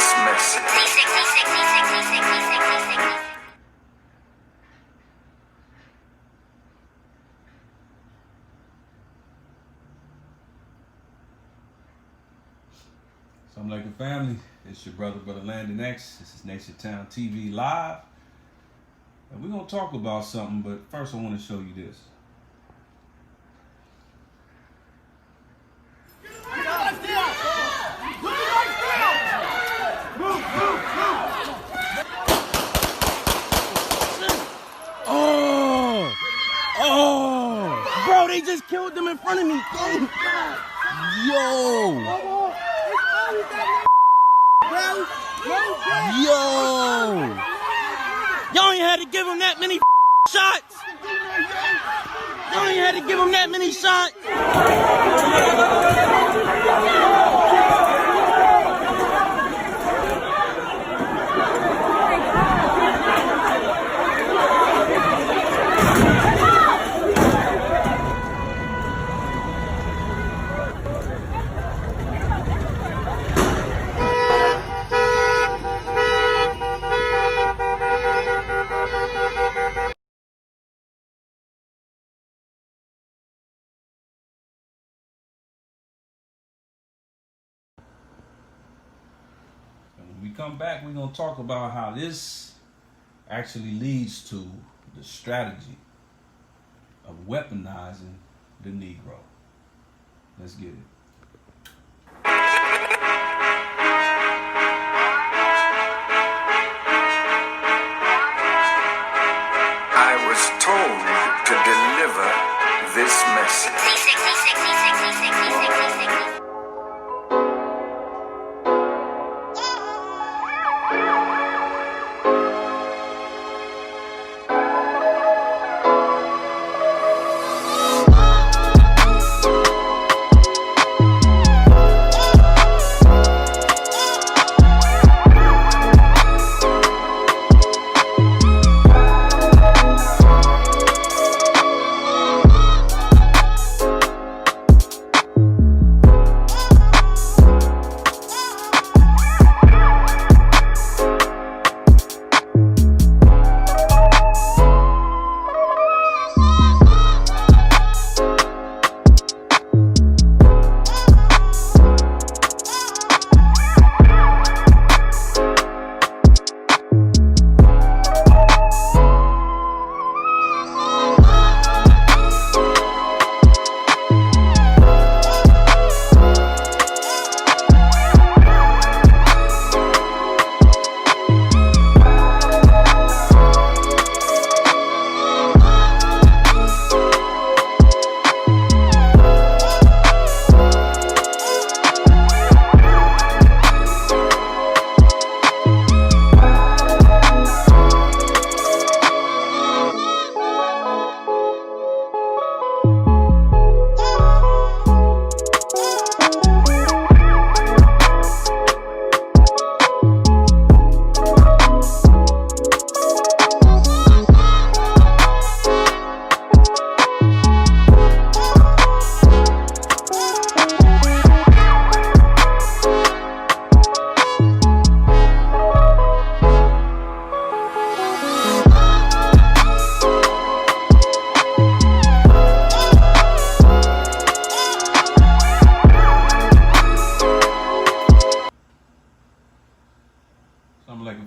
this message. So I'm like a family. It's your brother Landon X. This is NationTown TV Live. And we're going to talk about something, but first I want to show you this. Oh, bro, they just killed them in front of me. Yo. Y'all ain't had to give him that many shots. Y'all ain't had to give him that many shots. When we come back, we're going to talk about how this actually leads to the strategy of weaponizing the Negro. Let's get it. I was told to deliver this message.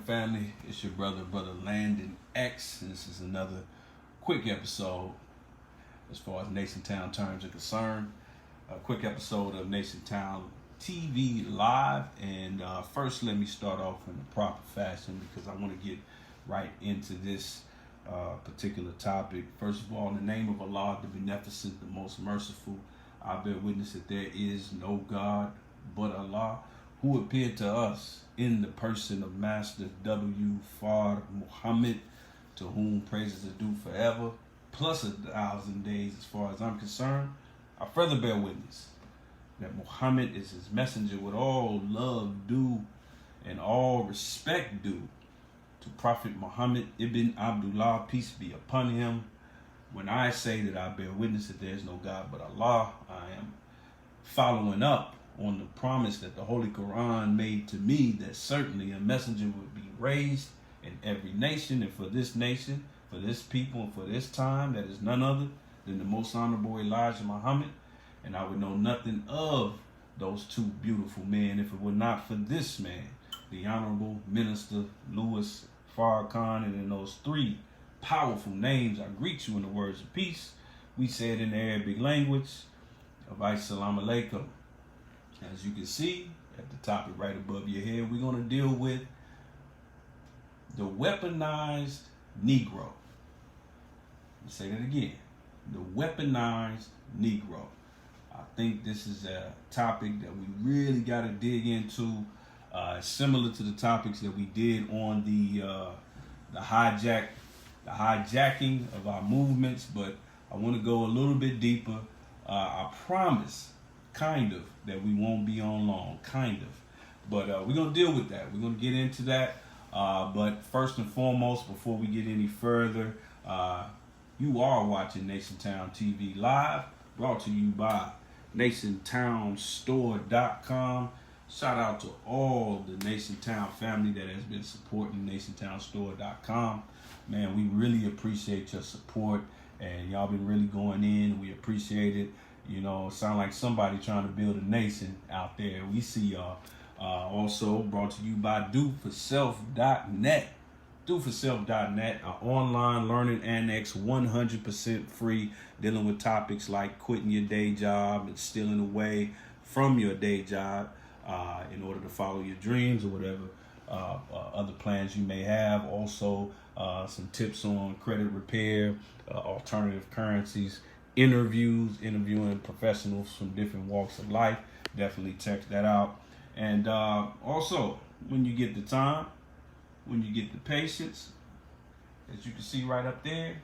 Family, it's your brother Landon X. This is another quick episode as far as NationTown terms are concerned. A quick episode of NationTown TV Live. And first, let me start off in the proper fashion because I want to get right into this particular topic. First of all, in the name of Allah, the Beneficent, the Most Merciful, I bear witness that there is no God but Allah, who appeared to us in the person of Master W. Fard Muhammad, to whom praises are due forever, plus 1,000 days as far as I'm concerned. I further bear witness that Muhammad is his messenger with all love due and all respect due to Prophet Muhammad ibn Abdullah, peace be upon him. When I say that I bear witness that there is no God but Allah, I am following up on the promise that the Holy Quran made to me, that certainly a messenger would be raised in every nation, and for this nation, for this people, and for this time, that is none other than the most honorable Elijah Muhammad. And I would know nothing of those two beautiful men if it were not for this man, the Honorable Minister Louis Farrakhan. And in those three powerful names, I greet you in the words of peace. We say it in the Arabic language of Assalamu alaikum. As you can see at the topic right above your head, we're going to deal with the weaponized Negro. Let me say that again. The weaponized Negro. I think this is a topic that we really got to dig into, similar to the topics that we did on the hijacking of our movements, but I want to go a little bit deeper. I promise, kind of, that we won't be on long, kind of. But we're going to deal with that. We're going to get into that. But first and foremost, before we get any further, you are watching NationTown TV Live, brought to you by NationTownStore.com. Shout out to all the NationTown family that has been supporting NationTownStore.com. Man, we really appreciate your support, and y'all been really going in. We appreciate it. You know, sound like somebody trying to build a nation out there. We see y'all. Also brought to you by DoForSelf.net. DoForSelf.net, an online learning annex, 100% free, dealing with topics like quitting your day job and stealing away from your day job in order to follow your dreams or whatever other plans you may have. Also, some tips on credit repair, alternative currencies, interviewing professionals from different walks of life. Definitely check that out. And also, when you get the time, when you get the patience, as you can see right up there,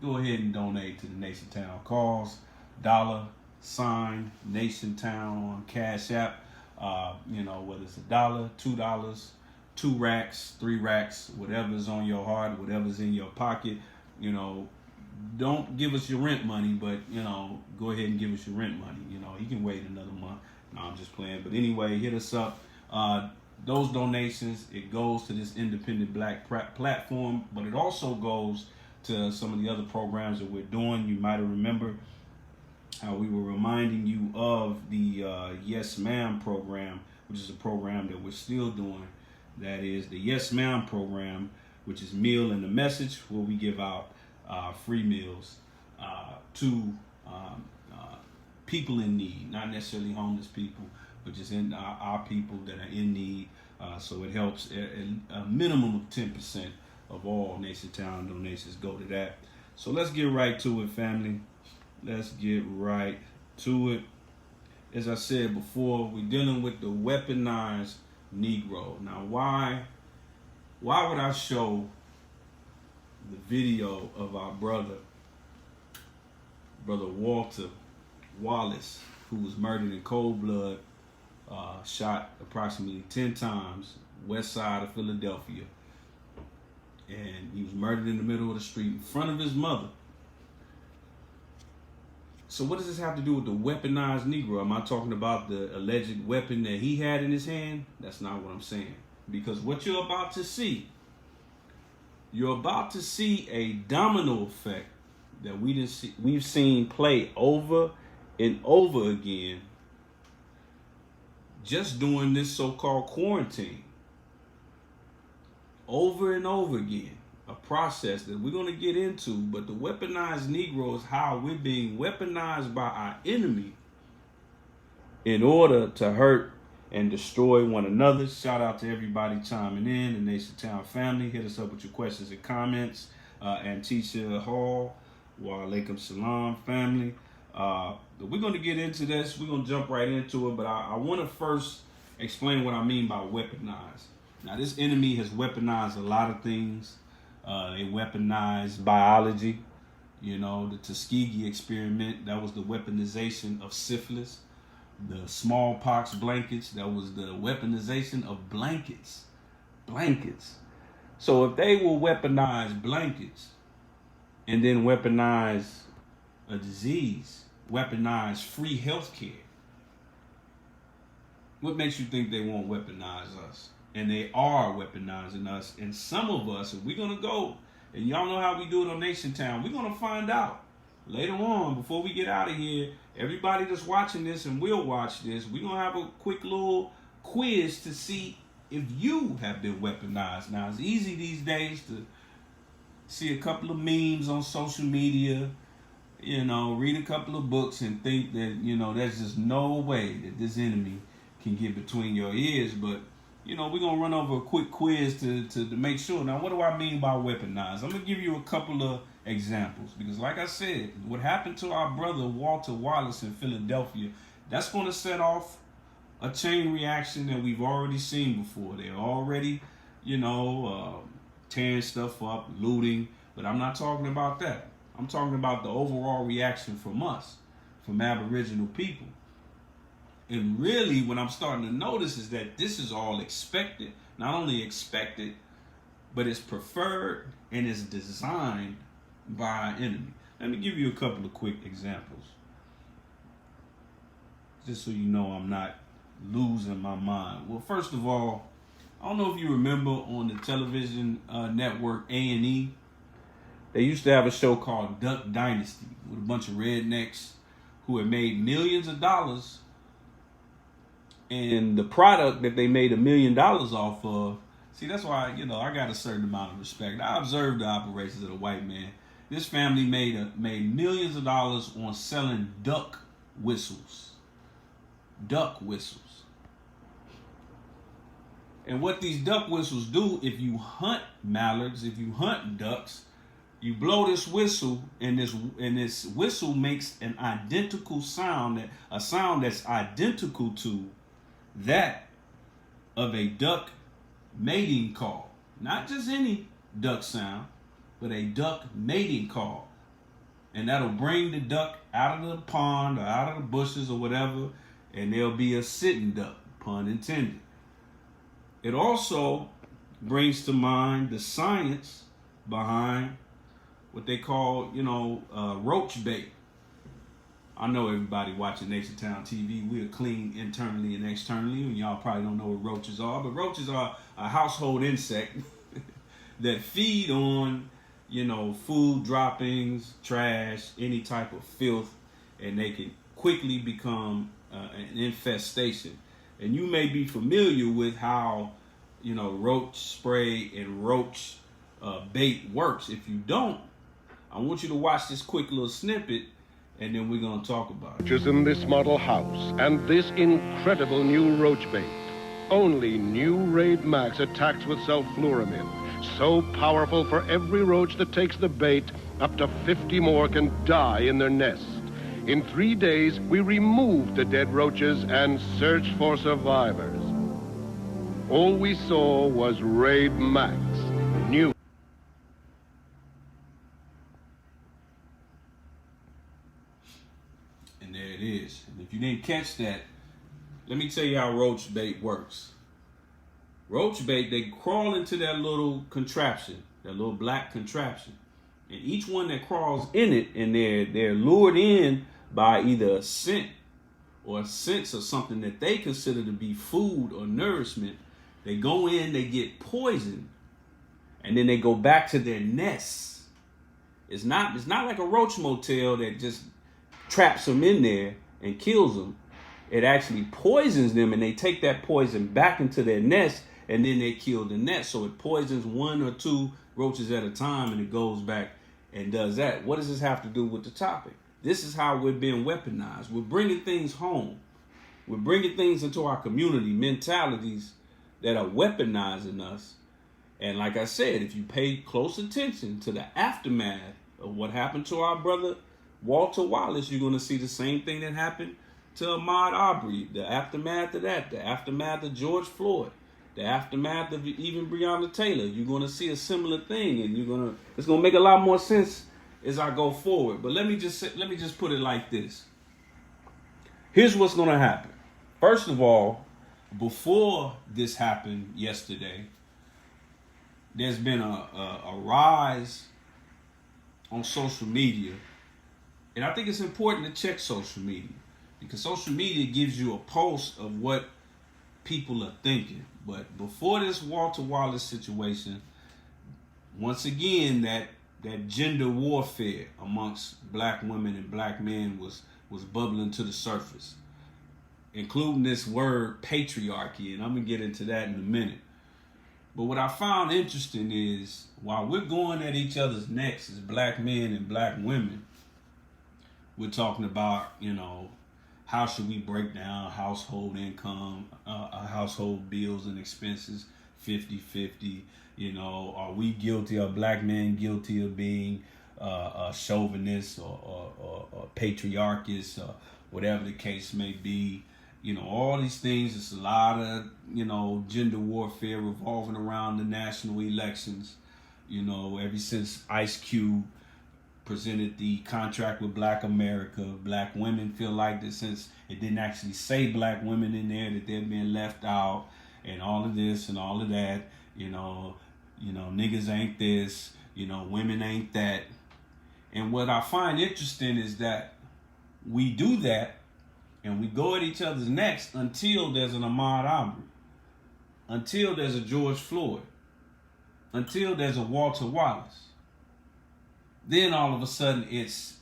go ahead and donate to the NationTown cause. $, NationTown on Cash App. You know, whether it's $1, $2, 2 racks, 3 racks, whatever's on your heart, whatever's in your pocket. You know, don't give us your rent money, but, you know, go ahead and give us your rent money. You know, you can wait another month. No, I'm just playing. But anyway, hit us up. Those donations, it goes to this independent black platform, but it also goes to some of the other programs that we're doing. You might have remembered how we were reminding you of the Yes Ma'am program, which is a program that we're still doing. That is the Yes Ma'am program, which is Meal and the Message, where we give out free meals to people in need, not necessarily homeless people, but just in our people that are in need. So it helps. A minimum of 10% of all NationTown donations go to that. So let's get right to it, family. Let's get right to it. As I said before, we're dealing with the weaponized Negro. Now, why would I show the video of our brother Walter Wallace, who was murdered in cold blood, shot approximately 10 times, west side of Philadelphia, and he was murdered in the middle of the street in front of his mother? So what does this have to do with the weaponized Negro? Am I talking about the alleged weapon that he had in his hand? That's not what I'm saying. Because what you're about to see a domino effect that we've seen play over and over again just during this so-called quarantine. Over and over again. A process that we're going to get into, but the weaponized Negro is how we're being weaponized by our enemy in order to hurt and destroy one another. Shout out to everybody chiming in, the NationTown family. Hit us up with your questions and comments. And Tisha Hall, wa alaikum salam, family. We're going to get into this. We're going to jump right into it, but I want to first explain what I mean by weaponized. Now, this enemy has weaponized a lot of things. They weaponized biology. You know, the Tuskegee experiment, that was the weaponization of syphilis. The smallpox blankets, that was the weaponization of blankets. So if they will weaponize blankets and then weaponize a disease, weaponize free health care, What makes you think they won't weaponize us? And they are weaponizing us. And some of us, if we're going to go, and y'all know how we do it on NationTown, we're going to find out later on, before we get out of here. Everybody that's watching this and will watch this, we're going to have a quick little quiz to see if you have been weaponized. Now, it's easy these days to see a couple of memes on social media, read a couple of books and think that, there's just no way that this enemy can get between your ears. But, we're going to run over a quick quiz to make sure. Now, what do I mean by weaponized? I'm going to give you a couple of examples. Because like I said, what happened to our brother Walter Wallace in Philadelphia, that's going to set off a chain reaction that we've already seen before. They're already, tearing stuff up, looting. But I'm not talking about that. I'm talking about the overall reaction from us, from Aboriginal people. And really, what I'm starting to notice is that this is all expected. Not only expected, but it's preferred and it's designed by our enemy. Let me give you a couple of quick examples, just so you know I'm not losing my mind. Well, first of all, I don't know if you remember on the television network A&E, they used to have a show called Duck Dynasty with a bunch of rednecks who had made millions of dollars. And the product that they made $1 million off of, see, that's why, I got a certain amount of respect. I observed the operations of the white man. This family made millions of dollars on selling duck whistles. Duck whistles. And what these duck whistles do, if you hunt mallards, if you hunt ducks, you blow this whistle, and this whistle makes an identical sound, a sound that's identical to that of a duck mating call. Not just any duck sound, but a duck mating call. And that'll bring the duck out of the pond or out of the bushes or whatever, and there'll be a sitting duck, pun intended. It also brings to mind the science behind what they call, roach bait. I know everybody watching NationTown TV, we're clean internally and externally, and y'all probably don't know what roaches are, but roaches are a household insect that feed on, food droppings, trash, any type of filth, and they can quickly become an infestation. And you may be familiar with how, roach spray and roach bait works. If you don't, I want you to watch this quick little snippet, and then we're going to talk about it. Just in this model house and this incredible new roach bait. Only new Raid Max attacks with sulfluramine. So powerful, for every roach that takes the bait, up to 50 more can die in their nest. In 3 days, we removed the dead roaches and searched for survivors. All we saw was Raid Max, new. And there it is. And if you didn't catch that, let me tell you how roach bait works. Roach bait, they crawl into that little contraption, that little black contraption. And each one that crawls in it, and they're lured in by either a scent or a sense of something that they consider to be food or nourishment. They go in, they get poisoned, and then they go back to their nests. It's not like a roach motel that just traps them in there and kills them. It actually poisons them, and they take that poison back into their nest, and then they kill the nest. So it poisons 1 or 2 roaches at a time, and it goes back and does that. What does this have to do with the topic? This is how we're being weaponized. We're bringing things home. We're bringing things into our community, mentalities that are weaponizing us. And like I said, if you pay close attention to the aftermath of what happened to our brother Walter Wallace, you're going to see the same thing that happened to Ahmaud Arbery, the aftermath of that, the aftermath of George Floyd, the aftermath of even Breonna Taylor. You're going to see a similar thing, and it's going to make a lot more sense as I go forward. But let me just put it like this. Here's what's going to happen. First of all, before this happened yesterday, there's been a rise on social media. And I think it's important to check social media, because social media gives you a pulse of what people are thinking. But before this Walter Wallace situation, once again, that gender warfare amongst black women and black men was bubbling to the surface, including this word patriarchy, and I'm gonna get into that in a minute. But what I found interesting is, while we're going at each other's necks as black men and black women, we're talking about, how should we break down household income, household bills and expenses 50-50. Are we guilty, are black men guilty of being chauvinists or patriarchists, or whatever the case may be? All these things. It's a lot of, gender warfare revolving around the national elections. Ever since Ice Cube presented the contract with Black America, black women feel like that since it didn't actually say black women in there, that they're being left out, and all of this and all of that. Niggas ain't this, women ain't that. And what I find interesting is that we do that, and we go at each other's necks until there's an Ahmaud Arbery, until there's a George Floyd, until there's a Walter Wallace. Then all of a sudden it's,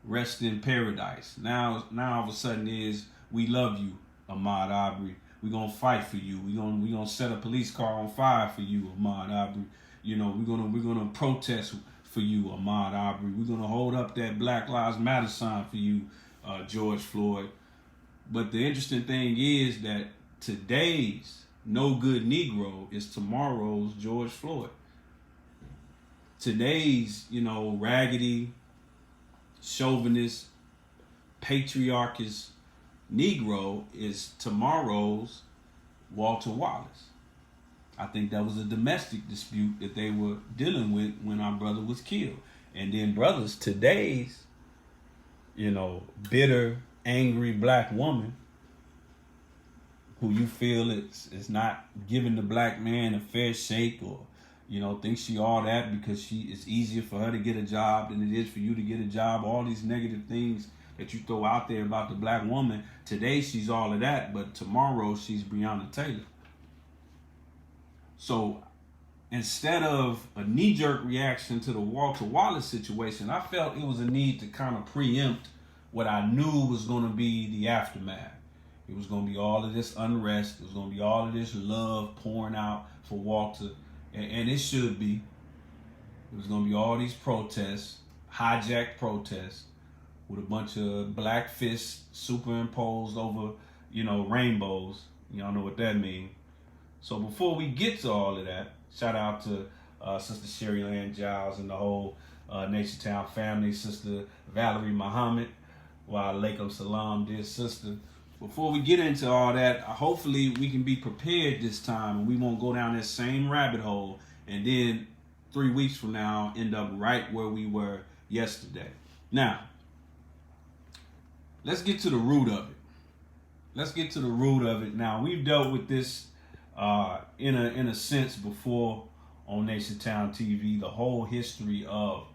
rest in paradise. Now all of a sudden is, we love you, Ahmaud Arbery. We're gonna fight for you. We're gonna set a police car on fire for you, Ahmaud Arbery. We're gonna protest for you, Ahmaud Arbery. We're gonna hold up that Black Lives Matter sign for you, George Floyd. But the interesting thing is that today's no good Negro is tomorrow's George Floyd. Today's, raggedy, chauvinist, patriarchist Negro is tomorrow's Walter Wallace. I think that was a domestic dispute that they were dealing with when our brother was killed. And then brothers, today's, bitter, angry black woman who you feel is not giving the black man a fair shake, or, thinks she all that because it's easier for her to get a job than it is for you to get a job. All these negative things that you throw out there about the black woman. Today she's all of that, but tomorrow she's Breonna Taylor. So instead of a knee-jerk reaction to the Walter Wallace situation, I felt it was a need to kind of preempt what I knew was going to be the aftermath. It was going to be all of this unrest. It was going to be all of this love pouring out for Walter, and it should be. It was going to be all these protests, hijacked protests, with a bunch of black fists superimposed over, rainbows. Y'all know what that means. So before we get to all of that, shout out to Sister Sherry Ann Giles and the whole NationTown family, Sister Valerie Muhammad, wa alaikum salam, dear sister. Before we get into all that, hopefully we can be prepared this time, and we won't go down that same rabbit hole and then 3 weeks from now end up right where we were yesterday. Now, let's get to the root of it. Now, we've dealt with this in a sense before on NationTown TV, the whole history of,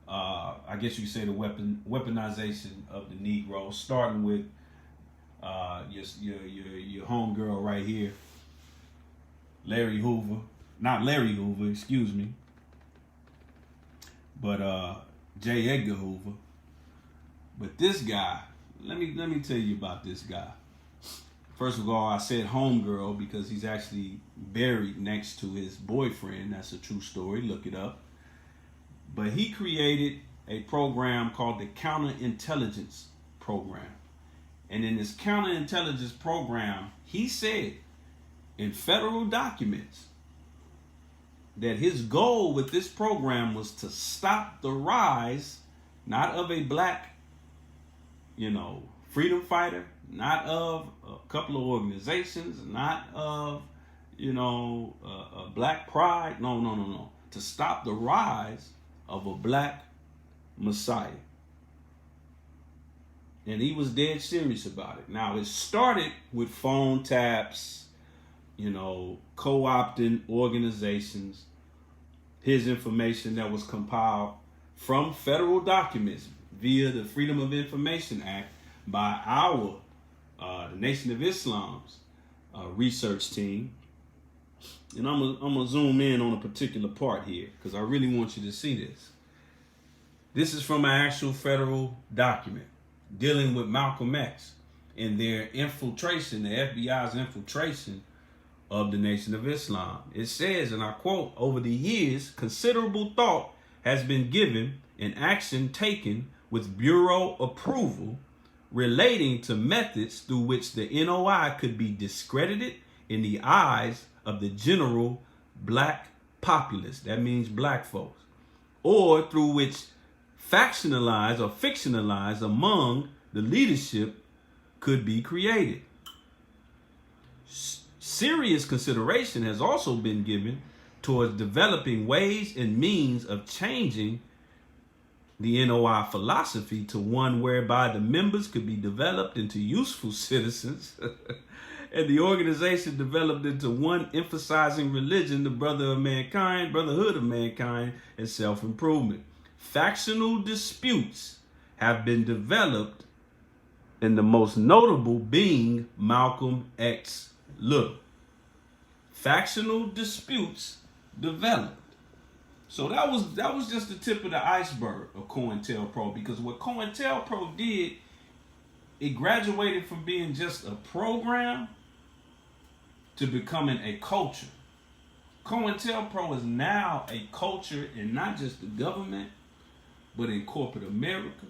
I guess you could say, the weaponization of the Negro, starting with your homegirl right here, not Larry Hoover, excuse me, but J. Edgar Hoover. But this guy, let me tell you about this guy. First of all, I said homegirl because he's actually buried next to his boyfriend. That's a true story. Look it up. But he created a program called the Counterintelligence Program. And in this counterintelligence program, he said in federal documents that his goal with this program was to stop the rise, not of a black, freedom fighter, not of a couple of organizations, not of, a black pride. No. To stop the rise of a black messiah. And he was dead serious about it. Now, it started with phone taps, co-opting organizations, his information that was compiled from federal documents via the Freedom of Information Act by the Nation of Islam's research team. And I'm gonna zoom in on a particular part here because I really want you to see this. This is from an actual federal document dealing with Malcolm X and their infiltration, the FBI's infiltration of the Nation of Islam. It says, and I quote, "Over the years, considerable thought has been given and action taken with bureau approval relating to methods through which the NOI could be discredited in the eyes of the general black populace," that means black folks, "or through which factionalized or fictionalized among the leadership could be created. Serious consideration has also been given towards developing ways and means of changing the NOI philosophy to one whereby the members could be developed into useful citizens and the organization developed into one emphasizing religion, the brotherhood of mankind, and self-improvement. Factional disputes have been developed, and the most notable being Malcolm X Little. Factional disputes developed. So that was just the tip of the iceberg of COINTELPRO, because what COINTELPRO did, it graduated from being just a program to becoming a culture. COINTELPRO is now a culture in not just the government, but in corporate America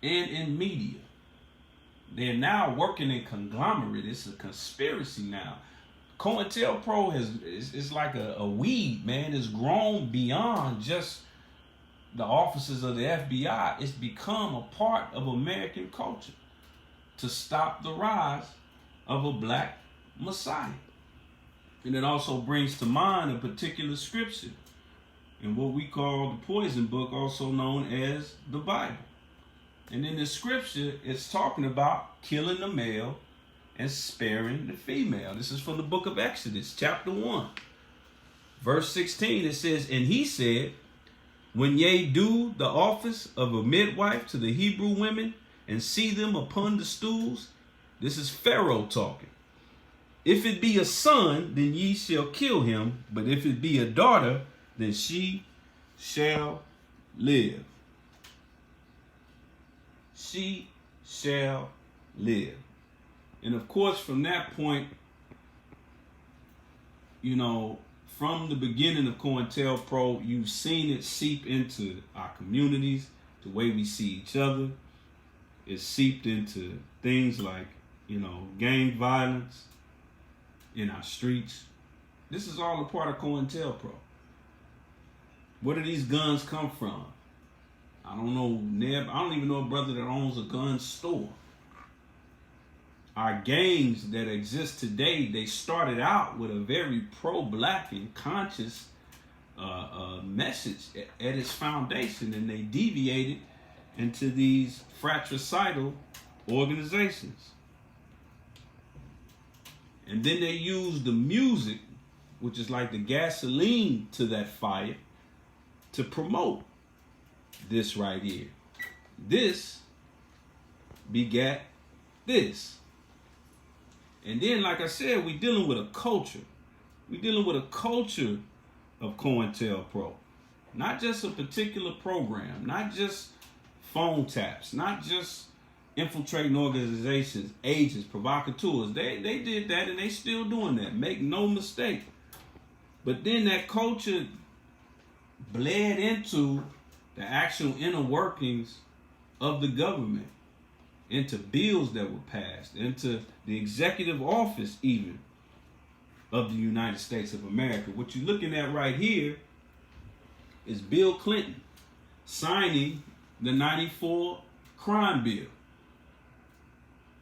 and in media. They're now working in conglomerate. It's a conspiracy now. COINTELPRO is like a weed, man. It's grown beyond just the offices of the FBI. It's become a part of American culture to stop the rise of a black Messiah. And it also brings to mind a particular scripture in what we call the poison book, also known as the Bible. And in the scripture, it's talking about killing the male and sparing the female. This is from the book of Exodus, chapter 1. Verse 16, it says, "And he said, when ye do the office of a midwife to the Hebrew women and see them upon the stools," this is Pharaoh talking, "if it be a son, then ye shall kill him, but if it be a daughter, then she shall live." She shall live. And of course, from that point, from the beginning of COINTELPRO, you've seen it seep into our communities, the way we see each other. It's seeped into things like, gang violence in our streets. This is all a part of COINTELPRO. Where do these guns come from? I don't know, Neb. I don't even know a brother that owns a gun store. Our gangs that exist today, they started out with a very pro-black and conscious message at its foundation, and they deviated into these fratricidal organizations. And then they used the music, which is like the gasoline to that fire, to promote this right here. This begat this. And then, like I said, we're dealing with a culture. We're dealing with a culture of COINTELPRO. Not just a particular program, not just phone taps, not just infiltrating organizations, agents, provocateurs. They did that, and they still doing that. Make no mistake. But then that culture bled into the actual inner workings of the government, into bills that were passed, into the executive office even of the United States of America. What you're looking at right here is Bill Clinton signing the 94 crime bill.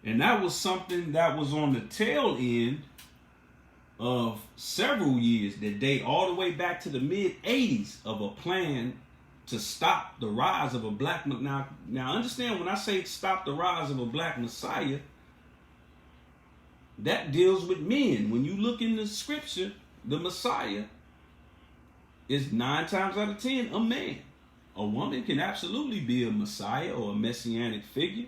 And that was something that was on the tail end of several years that date all the way back to the mid-'80s of a plan to stop the rise of a black. Now understand, when I say stop the rise of a black Messiah, that deals with men. When you look in the scripture, the Messiah is 9 times out of 10 a man. A woman can absolutely be a Messiah or a messianic figure,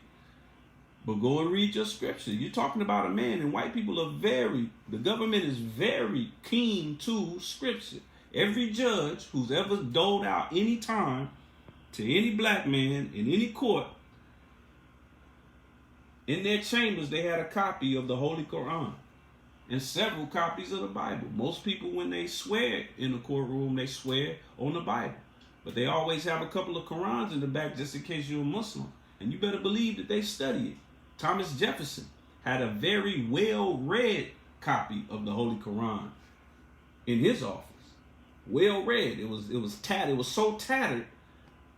But go and read your scripture. You're talking about a man, and white people are the government is very keen to scripture. Every judge who's ever doled out any time to any black man in any court, in their chambers, they had a copy of the Holy Quran and several copies of the Bible. Most people, when they swear in the courtroom, they swear on the Bible. But they always have a couple of Qurans in the back just in case you're a Muslim. And you better believe that they study it. Thomas Jefferson had a very well-read copy of the Holy Quran in his office. Well read. It was tattered. It was so tattered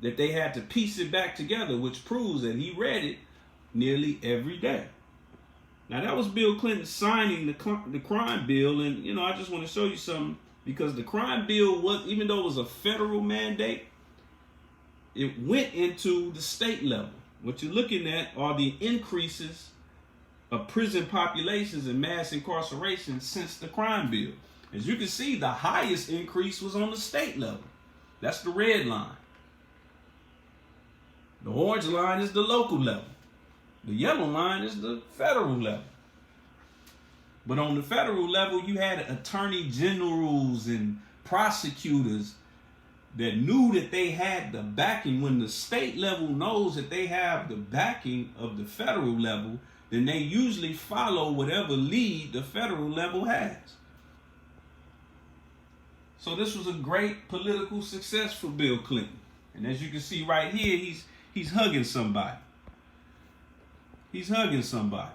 that they had to piece it back together, which proves that he read it nearly every day. Now that was Bill Clinton signing the crime bill, and you know, I just want to show you something, because the crime bill was, even though it was a federal mandate, it went into the state level. What you're looking at are the increases of prison populations and mass incarceration since the crime bill. As you can see, the highest increase was on the state level. That's the red line. The orange line is the local level. The yellow line is the federal level. But on the federal level, you had attorney generals and prosecutors that knew that they had the backing. When the state level knows that they have the backing of the federal level, then they usually follow whatever lead the federal level has. So this was a great political success for Bill Clinton. And as you can see right here, he's hugging somebody. He's hugging somebody.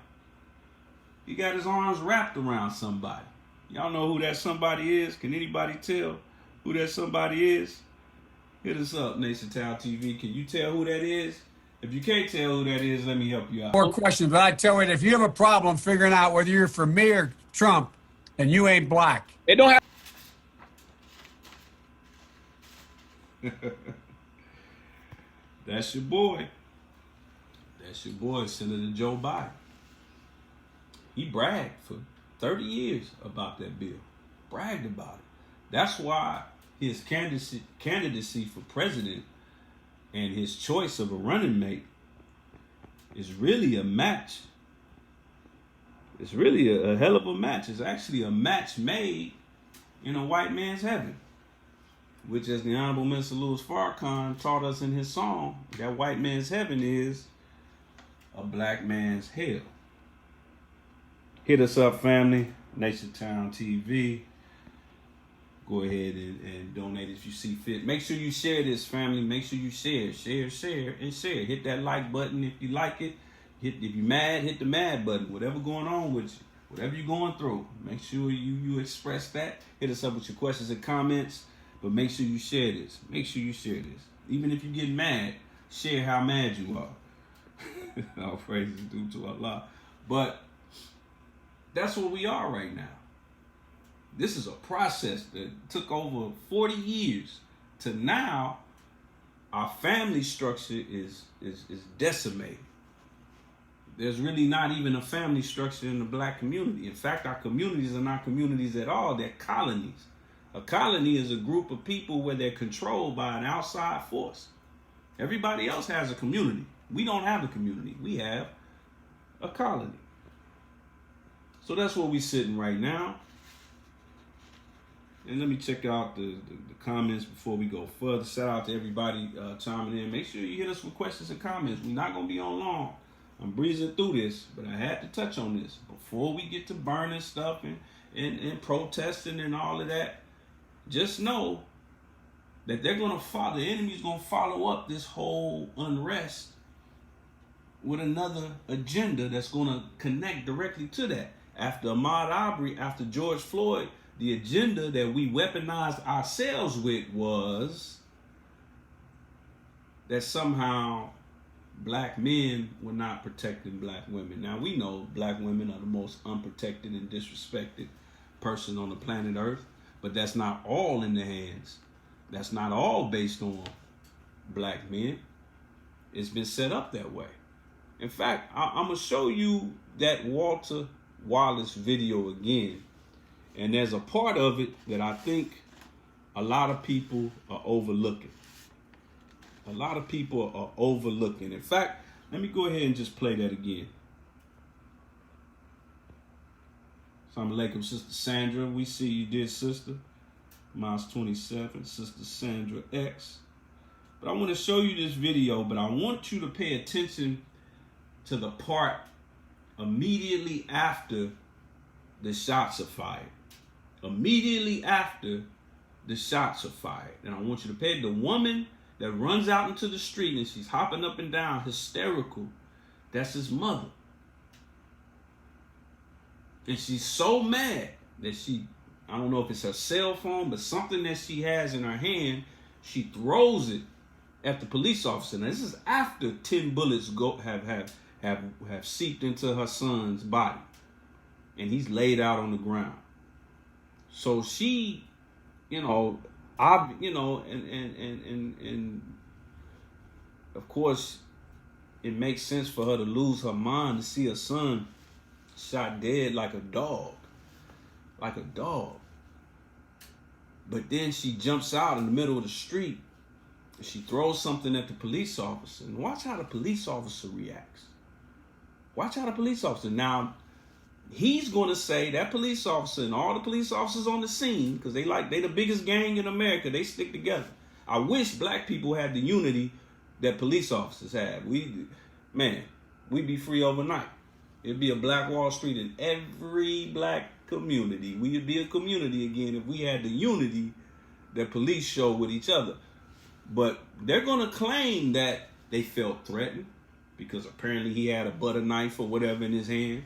He got his arms wrapped around somebody. Y'all know who that somebody is? Can anybody tell who that somebody is? Hit us up, NationTown TV. Can you tell who that is? If you can't tell who that is, let me help you out. More questions, but I tell you, if you have a problem figuring out whether you're for me or Trump, then you ain't black. It don't have. That's your boy. That's your boy, Senator Joe Biden. He bragged for 30 years about that bill. Bragged about it. That's why his candidacy for president and his choice of a running mate is really a match. It's really a hell of a match. It's actually a match made in a white man's heaven, which, as the Honorable Minister Louis Farrakhan taught us in his song, that white man's heaven is a black man's hell. Hit us up, family. NationTown TV. Go ahead and donate if you see fit. Make sure you share this, family. Make sure you share. Hit that like button if you like it. If you're mad, hit the mad button. Whatever going on with you, whatever you're going through, make sure you express that. Hit us up with your questions and comments. But make sure you share this. Make sure you share this. Even if you get mad, share how mad you are. All praises due to Allah. But that's where we are right now. This is a process that took over 40 years to now. Our family structure is decimated. There's really not even a family structure in the black community. In fact, our communities are not communities at all. They're colonies. A colony is a group of people where they're controlled by an outside force. Everybody else has a community. We don't have a community. We have a colony. So that's where we're sitting right now. And let me check out the comments before we go further. Shout out to everybody chiming in. Make sure you hit us with questions and comments. We're not going to be on long. I'm breezing through this, but I had to touch on this before we get to burning stuff and protesting and all of that. Just know that they're going to follow, the enemy's going to follow up this whole unrest with another agenda that's going to connect directly to that. After Ahmaud Arbery, after George Floyd, the agenda that we weaponized ourselves with was that somehow black men were not protecting black women. Now, we know black women are the most unprotected and disrespected person on the planet Earth, but that's not all in the hands. That's not all based on black men. It's been set up that way. In fact, I'm going to show you that Walter Wallace video again. And there's a part of it that I think a lot of people are overlooking. A lot of people are overlooking. In fact, Let me go ahead and just play that again. Assalamu alaikum, Sister Sandra. We see you, dear sister. Miles 27, Sister Sandra X. But I want to show you this video, but I want you to pay attention to the part immediately after the shots are fired. Immediately after the shots are fired. And I want you to pay the woman that runs out into the street and she's hopping up and down, hysterical. That's his mother. And she's so mad that she, I don't know if it's her cell phone, but something that she has in her hand, she throws it at the police officer. Now this is after 10 bullets have seeped into her son's body, and he's laid out on the ground. So she, and of course, it makes sense for her to lose her mind to see her son shot dead like a dog. Like a dog. But then she jumps out in the middle of the street and she throws something at the police officer. And watch how the police officer reacts. Watch how the police officer. Now, he's going to say, that police officer and all the police officers on the scene, because they the biggest gang in America, they stick together. I wish black people had the unity that police officers have. We'd be free overnight. It'd be a Black Wall Street in every black community. We'd be a community again if we had the unity that police show with each other. But they're going to claim that they felt threatened because apparently he had a butter knife or whatever in his hand.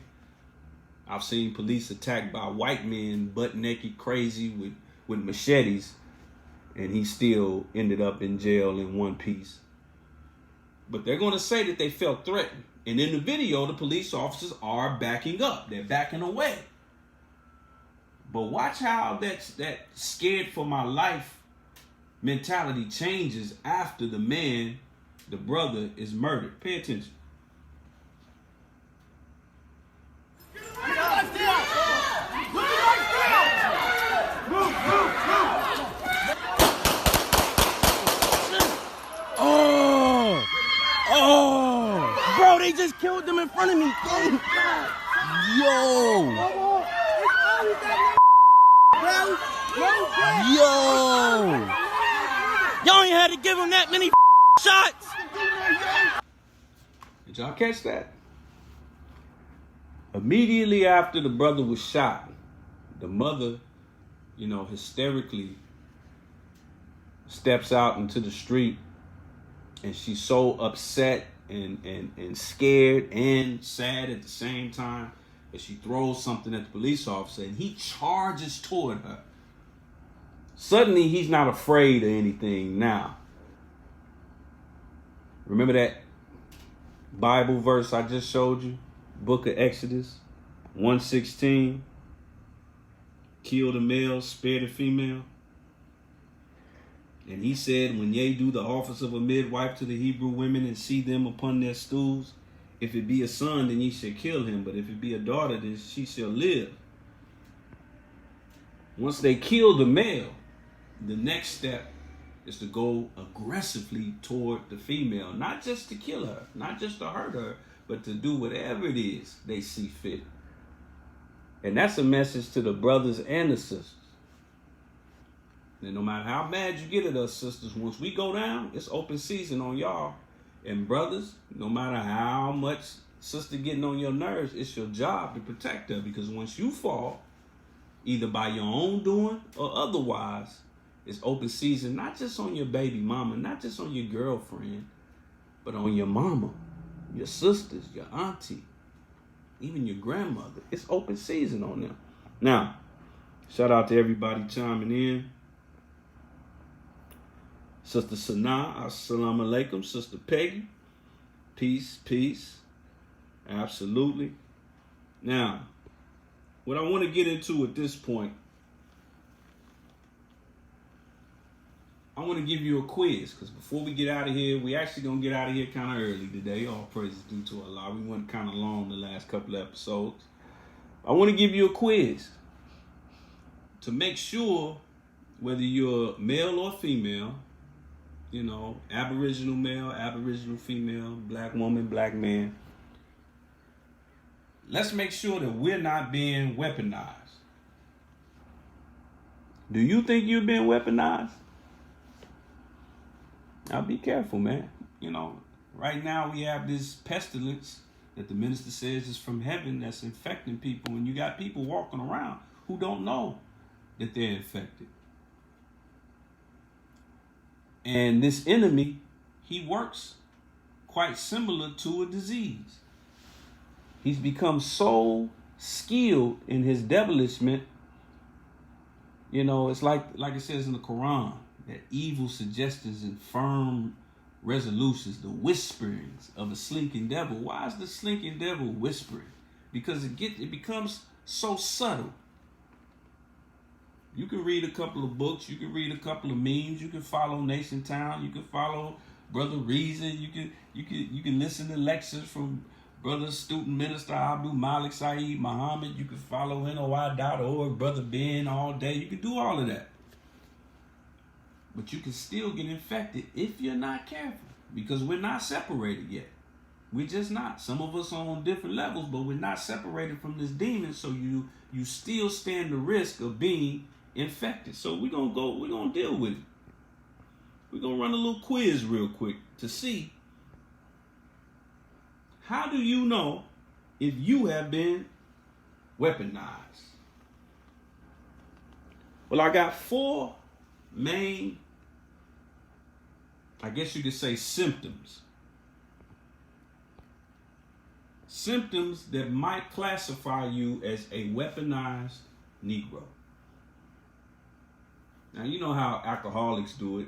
I've seen police attacked by white men, butt naked, crazy with machetes, and he still ended up in jail in one piece. But they're going to say that they felt threatened. And in the video, the police officers are backing up. They're backing away. But watch how that scared for my life mentality changes after the brother is murdered. Pay attention. Bro, they just killed them in front of me. Yo. Y'all ain't had to give him that many shots. Did y'all catch that? Immediately after the brother was shot, the mother, hysterically steps out into the street, and she's so upset and scared and sad at the same time that she throws something at the police officer, and he charges toward her. Suddenly, he's not afraid of anything now. Remember that Bible verse I just showed you? Book of Exodus 1:16. Kill the male, spare the female. And he said, when ye do the office of a midwife to the Hebrew women and see them upon their stools, if it be a son, then ye shall kill him. But if it be a daughter, then she shall live. Once they kill the male, the next step is to go aggressively toward the female. Not just to kill her, not just to hurt her, but to do whatever it is they see fit. And that's a message to the brothers and the sisters. And no matter how mad you get at us, sisters, once we go down, it's open season on y'all. And brothers, no matter how much sister getting on your nerves, it's your job to protect her. Because once you fall, either by your own doing or otherwise, it's open season, not just on your baby mama, not just on your girlfriend, but on your mama, your sisters, your auntie, even your grandmother. It's open season on them. Now, shout out to everybody chiming in. Sister Sana, assalamu alaikum. Sister Peggy, peace, peace. Absolutely. Now, what I want to get into at this point, I want to give you a quiz, because before we get out of here, we actually going to get out of here kind of early today. All praises due to Allah. We went kind of long the last couple of episodes. I want to give you a quiz to make sure whether you're male or female, you know, Aboriginal male, Aboriginal female, black woman, black man. Let's make sure that we're not being weaponized. Do you think you're being weaponized? Now be careful, man. You know, right now we have this pestilence that the minister says is from heaven that's infecting people, and you got people walking around who don't know that they're infected. And this enemy, he works quite similar to a disease. He's become so skilled in his devilishment. You know, it's like it says in the Quran, that evil suggestions and firm resolutions, the whisperings of a slinking devil. Why is the slinking devil whispering? Because it becomes so subtle. You can read a couple of books, you can read a couple of memes, you can follow NationTown, you can follow Brother Reason, you can listen to lectures from Brother Student Minister Abdul Malik Saeed Muhammad, you can follow NOI.org, Brother Ben all day, you can do all of that. But you can still get infected if you're not careful, because we're not separated yet. We're just not. Some of us are on different levels, but we're not separated from this demon, so you still stand the risk of being infected. So we're gonna deal with it. We're gonna run a little quiz real quick to see, how do you know if you have been weaponized? Well, I got 4 main, I guess you could say, symptoms. Symptoms that might classify you as a weaponized Negro. Now, you know how alcoholics do it.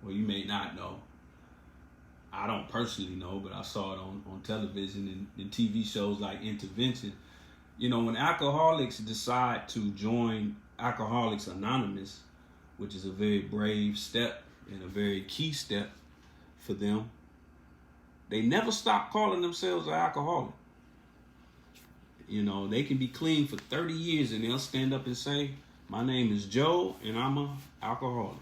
Well, you may not know. I don't personally know, but I saw it on television and TV shows like Intervention. You know, when alcoholics decide to join Alcoholics Anonymous, which is a very brave step and a very key step for them, they never stop calling themselves an alcoholic. You know, they can be clean for 30 years and they'll stand up and say, my name is Joe and I'm an alcoholic.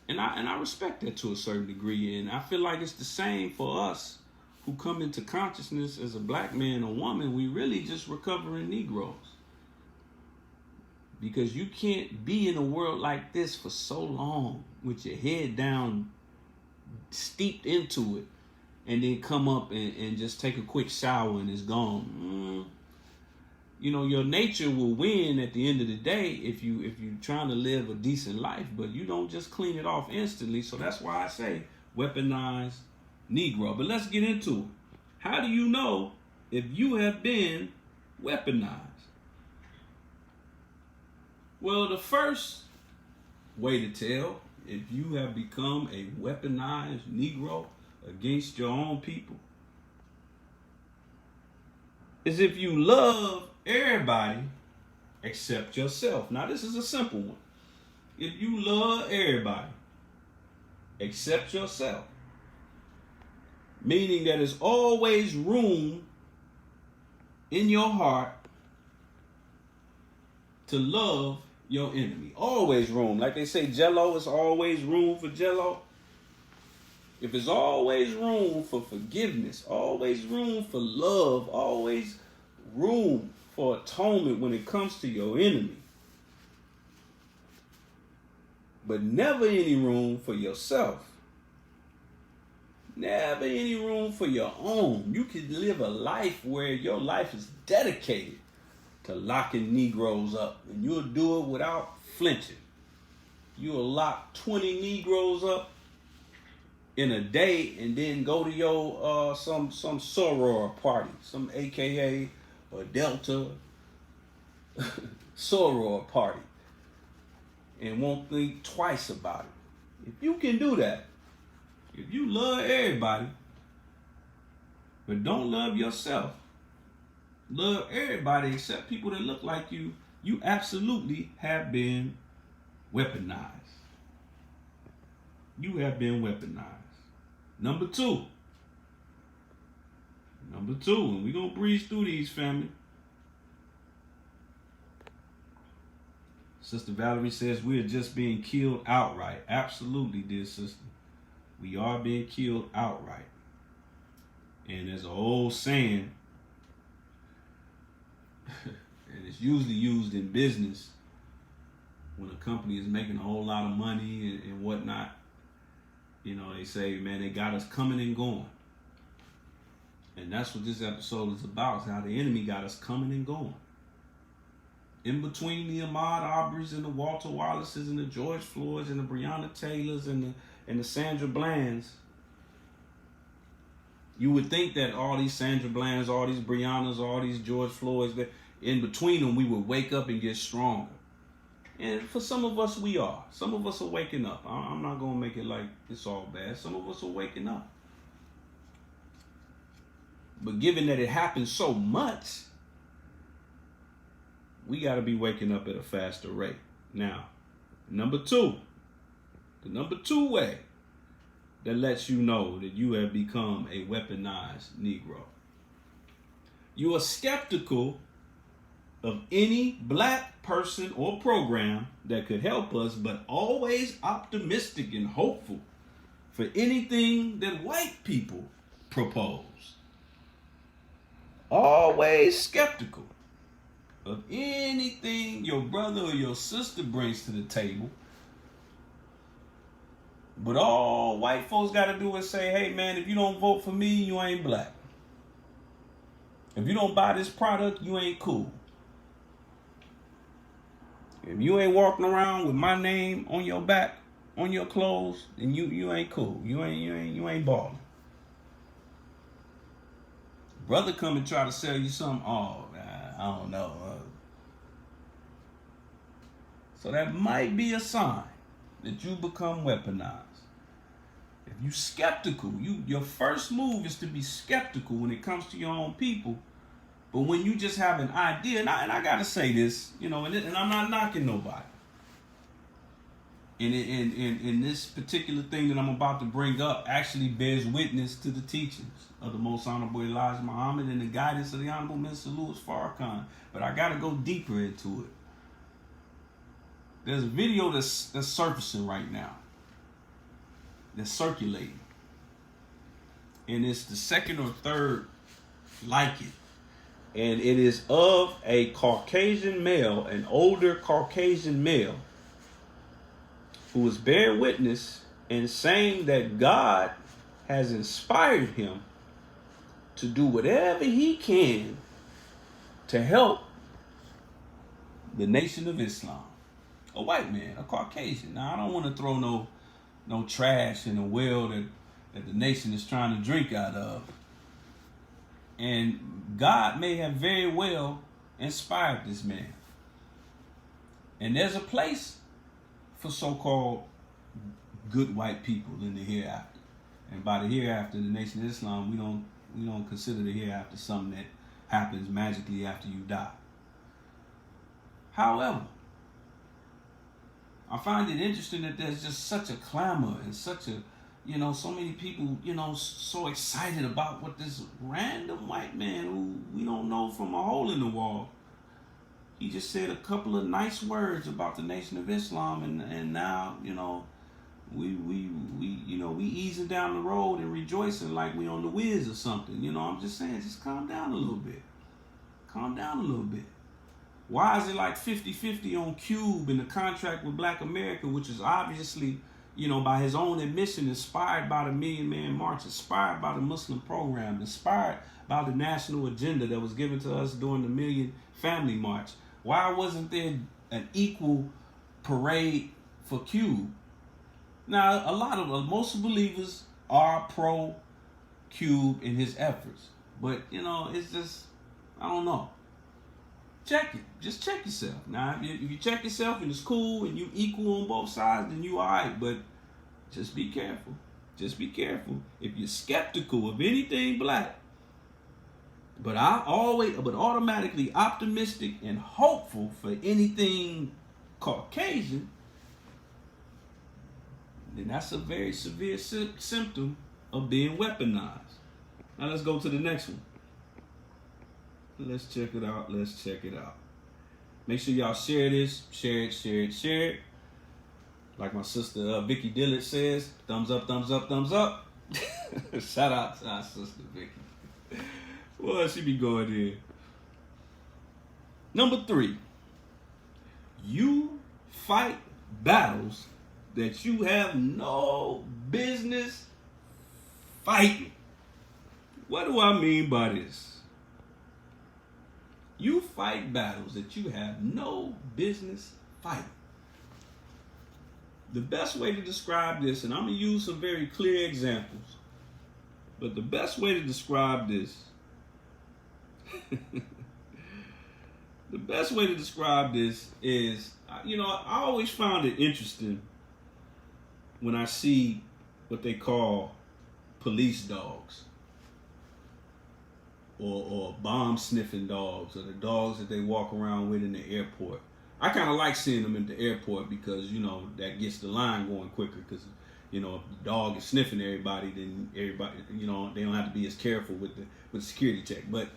And I respect that to a certain degree. And I feel like it's the same for us who come into consciousness as a black man or woman. We really just recovering Negroes. Because you can't be in a world like this for so long with your head down, steeped into it, and then come up and just take a quick shower and it's gone. You know, your nature will win at the end of the day if you're trying to live a decent life, but you don't just clean it off instantly. So that's why I say weaponized Negro. But let's get into it. How do you know if you have been weaponized? Well, the first way to tell if you have become a weaponized Negro against your own people is if you love everybody except yourself. Now, this is a simple one. If you love everybody except yourself, meaning that there's always room in your heart to love your enemy. Always room. Like they say, Jello, is always room for Jello. If there's always room for forgiveness, always room for love, always room for atonement when it comes to your enemy, but never any room for yourself, never any room for your own. You can live a life where your life is dedicated to locking Negroes up, and you'll do it without flinching. You'll lock 20 Negroes up in a day and then go to your some soror party, some AKA or Delta soror party, and won't think twice about it. If you can do that, if you love everybody but don't love yourself, love everybody except people that look like you, you absolutely have been weaponized. You have been weaponized. Number two, and we're going to breeze through these, family. Sister Valerie says we are just being killed outright. Absolutely, dear sister. We are being killed outright. And there's an old saying, and it's usually used in business when a company is making a whole lot of money and whatnot. You know, they say, man, they got us coming and going. And that's what this episode is about, how the enemy got us coming and going. In between the Ahmaud Arbery's and the Walter Wallaces and the George Floyds and the Breonna Taylors and the Sandra Blands, you would think that all these Sandra Blands, all these Breonnas, all these George Floyds, that in between them we would wake up and get stronger. And for some of us, we are. Some of us are waking up. I'm not going to make it like it's all bad. Some of us are waking up. But given that it happens so much, we got to be waking up at a faster rate. Now, the number two way that lets you know that you have become a weaponized Negro. You are skeptical of any black person or program that could help us, but always optimistic and hopeful for anything that white people propose. Always skeptical of anything your brother or your sister brings to the table. But all white folks got to do is say, hey, man, if you don't vote for me, you ain't black. If you don't buy this product, you ain't cool. If you ain't walking around with my name on your back, on your clothes, then you ain't cool. You ain't balling. Brother come and try to sell you something. Oh, I don't know. So that might be a sign that you become weaponized. If you skeptical, your first move is to be skeptical when it comes to your own people. But when you just have an idea, and I gotta say this, you know, and I'm not knocking nobody. And in this particular thing that I'm about to bring up actually bears witness to the teachings of the Most Honorable Elijah Muhammad and the guidance of the Honorable Mr. Louis Farrakhan. But I gotta go deeper into it. There's a video that's surfacing right now. That's circulating. And it's the second or third like it. And it is of a Caucasian male, an older Caucasian male, who is bearing witness and saying that God has inspired him to do whatever he can to help the Nation of Islam. A white man, a Caucasian. Now, I don't want to throw no trash in a well that the nation is trying to drink out of. And God may have very well inspired this man. And there's a place for so-called good white people in the hereafter. And by the hereafter, the Nation of Islam, we don't consider the hereafter something that happens magically after you die. However, I find it interesting that there's just such a clamor and such a, so many people, so excited about what this random white man who we don't know from a hole in the wall, he just said a couple of nice words about the Nation of Islam, and now, we easing down the road and rejoicing like we on the whiz or something. I'm just saying, just calm down a little bit. Calm down a little bit. Why is it like 50-50 on Cube in the contract with Black America, which is obviously, by his own admission, inspired by the Million Man March, inspired by the Muslim program, inspired by the national agenda that was given to us during the Million Family March? Why wasn't there an equal parade for Cube? Now, most believers are pro Cube in his efforts, but it's just, I don't know. Check it. Just check yourself. Now, if you check yourself and it's cool and you equal on both sides, then you all right. But just be careful. Just be careful. If you're skeptical of anything black, but automatically optimistic and hopeful for anything Caucasian, then that's a very severe symptom of being weaponized. Now let's go to the next one. Let's check it out. Make sure y'all share this. Share it, share it, share it. Like my sister Vicky Dillard says, thumbs up, thumbs up, thumbs up. Shout out to our sister Vicky. Well, she be going in. Number 3, you fight battles that you have no business fighting. What do I mean by this? You fight battles that you have no business fighting. The best way to describe this, and I'm going to use some very clear examples, but the best way to describe this, is, you know, I always found it interesting when I see what they call police dogs or bomb sniffing dogs, or the dogs that they walk around with in the airport. I kind of like seeing them at the airport because, you know, that gets the line going quicker, because, you know, if the dog is sniffing everybody, then everybody, you know, they don't have to be as careful with the security check. But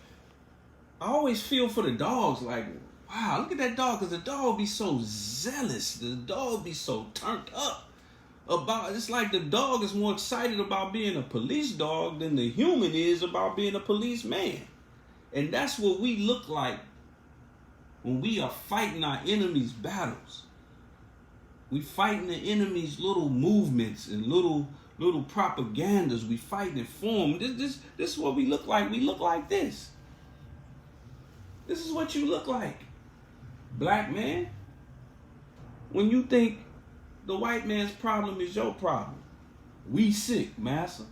I always feel for the dogs, like, wow, look at that dog, because the dog be so zealous. The dog be so turned up about, it's like the dog is more excited about being a police dog than the human is about being a policeman. And that's what we look like when we are fighting our enemy's battles. We fighting the enemy's little movements and little propagandas. We fighting it for them. This is what we look like. We look like this. This is what you look like, black man. When you think the white man's problem is your problem, we sick, massa.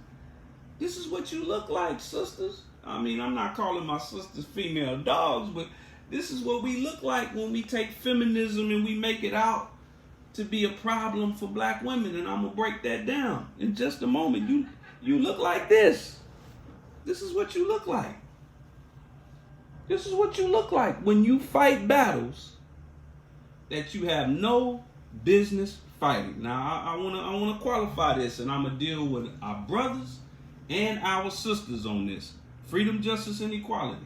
This is what you look like, sisters. I mean, I'm not calling my sisters female dogs, but this is what we look like when we take feminism and we make it out to be a problem for black women. And I'm going to break that down in just a moment. You look like this. This is what you look like. This is what you look like when you fight battles that you have no business fighting. Now, I want to qualify this, and I'm going to deal with our brothers and our sisters on this. Freedom, justice, and equality.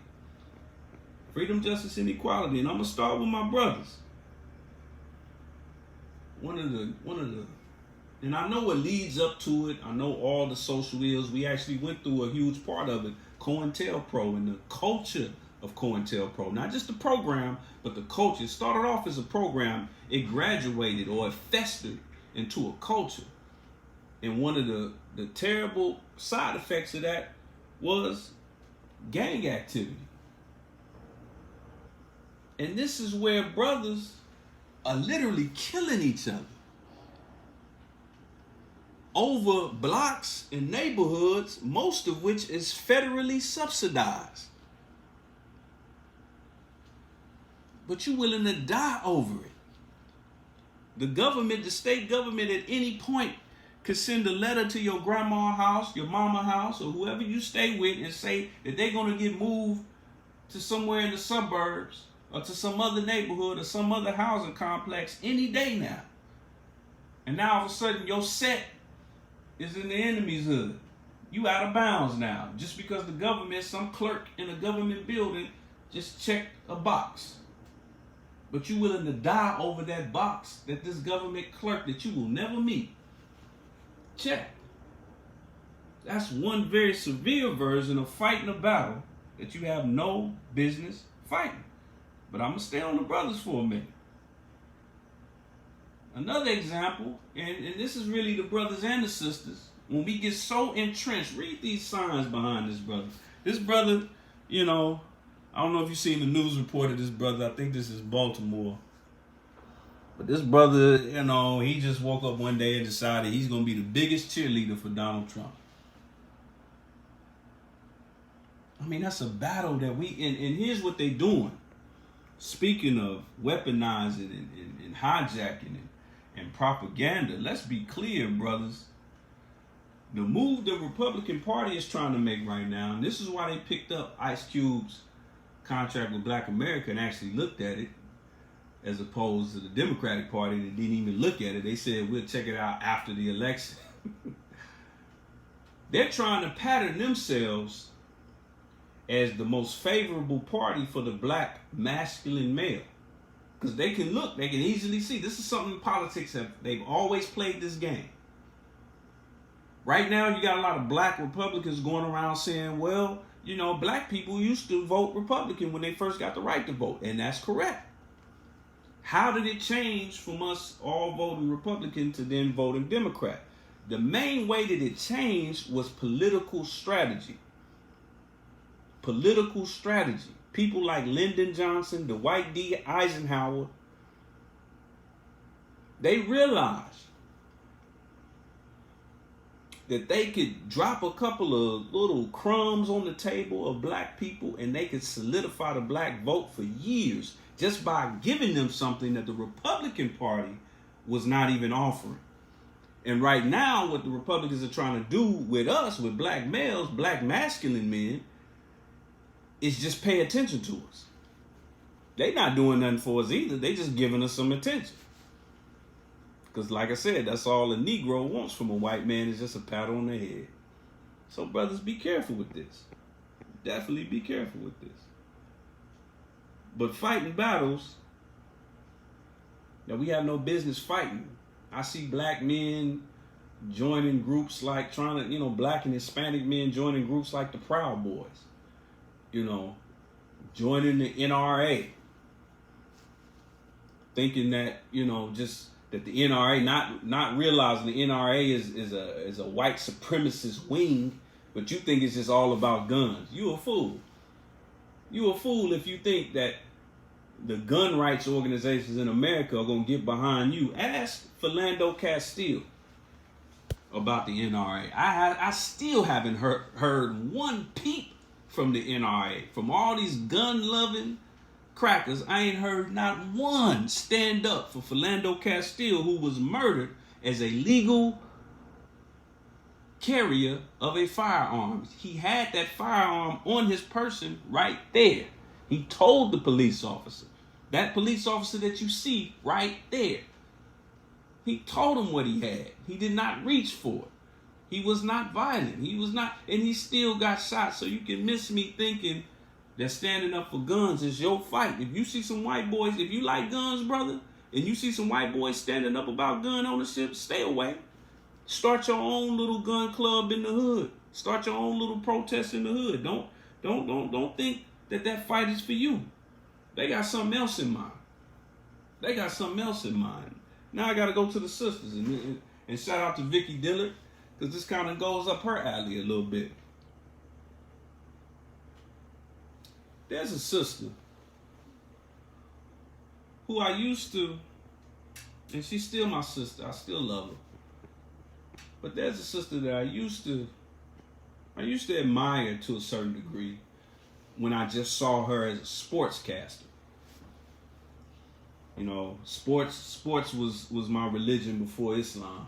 Freedom, justice, and equality. And I'm going to start with my brothers. One of the, and I know what leads up to it. I know all the social ills. We actually went through a huge part of it. COINTELPRO and the culture of COINTELPRO. Not just the program, but the culture. It started off as a program. It graduated, or it festered into a culture. And one of the terrible side effects of that was gang activity. And this is where brothers are literally killing each other over blocks and neighborhoods, most of which is federally subsidized. But you're willing to die over it. The government, the state government, at any point could send a letter to your grandma's house, your mama's house, or whoever you stay with, and say that they're going to get moved to somewhere in the suburbs or to some other neighborhood or some other housing complex any day now. And now all of a sudden your set is in the enemy's hood. You out of bounds now, just because the government, some clerk in a government building just checked a box. But you willing to die over that box that this government clerk that you will never meet checked. That's one very severe version of fighting a battle that you have no business fighting. But I'm going to stay on the brothers for a minute. Another example, and this is really the brothers and the sisters, when we get so entrenched, read these signs behind this brother. This brother, you know, I don't know if you've seen the news report of this brother. I think this is Baltimore. But this brother, you know, he just woke up one day and decided he's going to be the biggest cheerleader for Donald Trump. I mean, that's a battle that and here's what they're doing. Speaking of weaponizing and hijacking and propaganda, let's be clear, brothers. The move the Republican Party is trying to make right now, and this is why they picked up Ice Cube's contract with Black America and actually looked at it, as opposed to the Democratic Party that didn't even look at it. They said, we'll check it out after the election. They're trying to pattern themselves as the most favorable party for the black masculine male. Because they can look, they can easily see. This is something politics they've always played this game. Right now, you got a lot of black Republicans going around saying, well, you know, black people used to vote Republican when they first got the right to vote. And that's correct. How did it change from us all voting Republican to then voting Democrat? The main way that it changed was political strategy. Political strategy. People like Lyndon Johnson, Dwight D. Eisenhower, they realized that they could drop a couple of little crumbs on the table of black people and they could solidify the black vote for years just by giving them something that the Republican Party was not even offering. And right now, what the Republicans are trying to do with us, with black males, black masculine men, is just pay attention to us. They're not doing nothing for us either. They just giving us some attention. Because like I said, that's all a Negro wants from a white man is just a pat on the head. So brothers, be careful with this. Definitely be careful with this. But fighting battles that we have no business fighting. I see black men joining groups like black and Hispanic men joining groups like the Proud Boys. Joining the NRA. Thinking that, just that the NRA, not realizing the NRA is a white supremacist wing, but you think it's just all about guns. You a fool. You a fool if you think that the gun rights organizations in America are going to get behind you. Ask Philando Castile about the NRA. I still haven't heard one peep from the NRA. From all these gun-loving crackers, I ain't heard not one stand up for Philando Castile, who was murdered as a legal carrier of a firearm. He had that firearm on his person right there. He told the police officer, that police officer that you see right there, he told him what he had. He did not reach for it. He was not violent. He was not, and he still got shot. So you can miss me thinking that standing up for guns is your fight. If you see some white boys, if you like guns, brother, and you see some white boys standing up about gun ownership, stay away. Start your own little gun club in the hood. Start your own little protest in the hood. Don't think that fight is for you. They got something else in mind. Now I got to go to the sisters and shout out to Vicky Dillard, because this kind of goes up her alley a little bit. There's a sister who I used to, and she's still my sister. I still love her. But there's a sister that I used to admire to a certain degree when I just saw her as a sportscaster. Sports was my religion before Islam.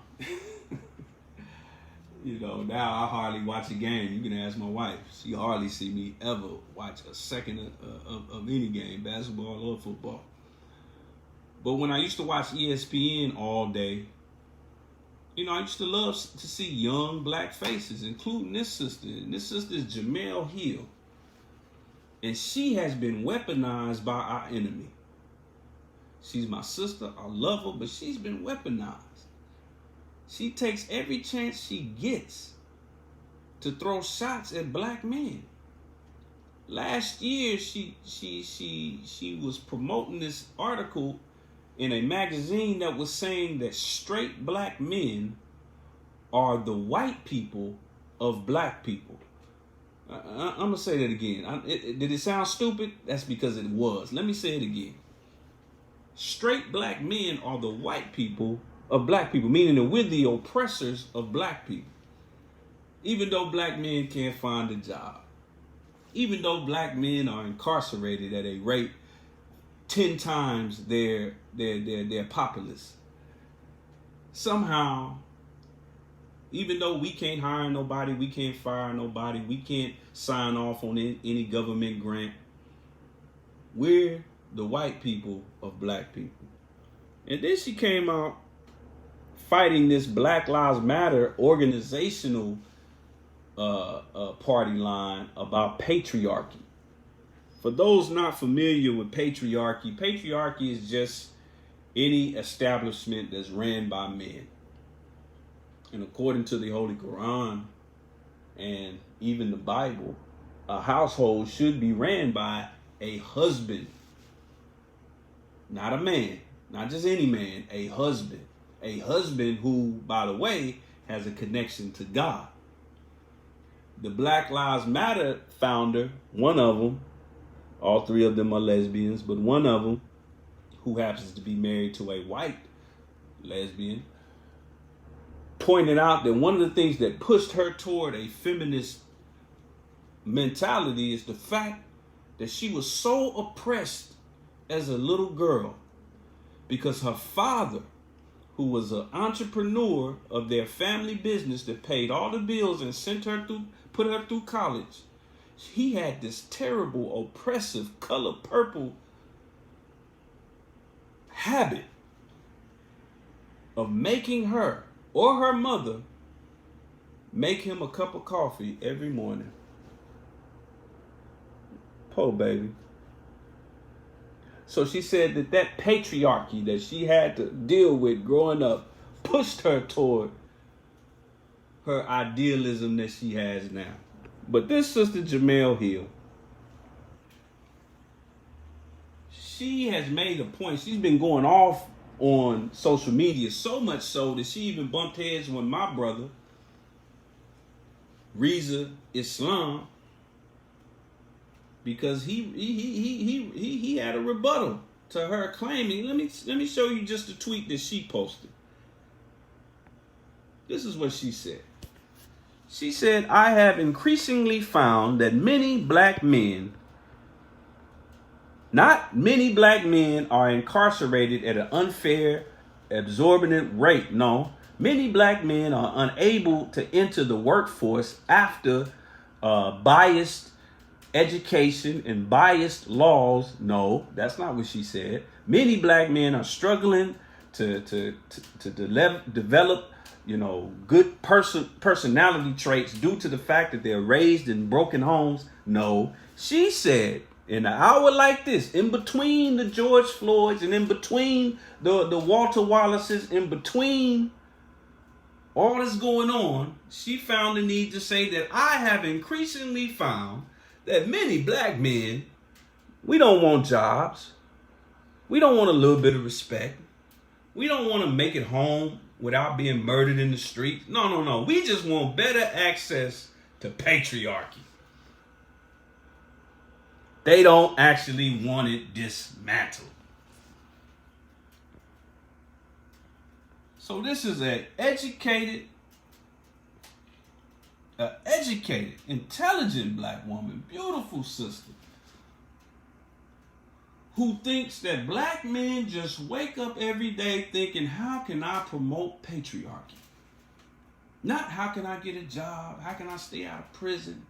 Now I hardly watch a game. You can ask my wife. She hardly see me ever watch a second of any game, basketball or football. But when I used to watch ESPN all day, I used to love to see young black faces, including this sister. And this sister is Jamel Hill. And she has been weaponized by our enemy. She's my sister. I love her, but she's been weaponized. She takes every chance she gets to throw shots at black men. Last year, she was promoting this article in a magazine that was saying that straight black men are the white people of black people. I'm going to say that again. Did it sound stupid? That's because it was. Let me say it again. Straight black men are the white people of black people, meaning that we're the oppressors of black people. Even though black men can't find a job, even though black men are incarcerated at a rate 10 times their populace, somehow, even though we can't hire nobody, we can't fire nobody, we can't sign off on any government grant, we're the white people of black people. And then she came out fighting this Black Lives Matter organizational party line about patriarchy. For those not familiar with patriarchy, patriarchy is just any establishment that's ran by men. And according to the Holy Quran and even the Bible, a household should be ran by a husband. Not a man, not just any man, a husband. A husband who, by the way, has a connection to God. The Black Lives Matter founder, one of them, all three of them are lesbians, but one of them, who happens to be married to a white lesbian, pointed out that one of the things that pushed her toward a feminist mentality is the fact that she was so oppressed as a little girl because her father, who was an entrepreneur of their family business that paid all the bills and put her through college, he had this terrible, oppressive, color purple habit of making her or her mother make him a cup of coffee every morning. Poor baby. So she said that patriarchy that she had to deal with growing up pushed her toward her idealism that she has now. But this sister Jamel Hill, she has made a point. She's been going off on social media, so much so that she even bumped heads with my brother, Reza Islam, because he had a rebuttal to her claiming. Let me show you just a tweet that she posted. This is what she said. She said, "I have increasingly found that not many black men are incarcerated at an unfair, exorbitant rate. No, many black men are unable to enter the workforce after biased education and biased laws." No, that's not what she said. Many black men are struggling to develop, good personality traits due to the fact that they're raised in broken homes. No, she said, in an hour like this, in between the George Floyds and in between the Walter Wallaces, in between all that's going on, she found the need to say that I have increasingly found that many black men, we don't want jobs. We don't want a little bit of respect. We don't want to make it home without being murdered in the streets. No. We just want better access to patriarchy. They don't actually want it dismantled. So this is an educated, intelligent black woman, beautiful sister, who thinks that black men just wake up every day thinking, how can I promote patriarchy? Not how can I get a job? How can I stay out of prison?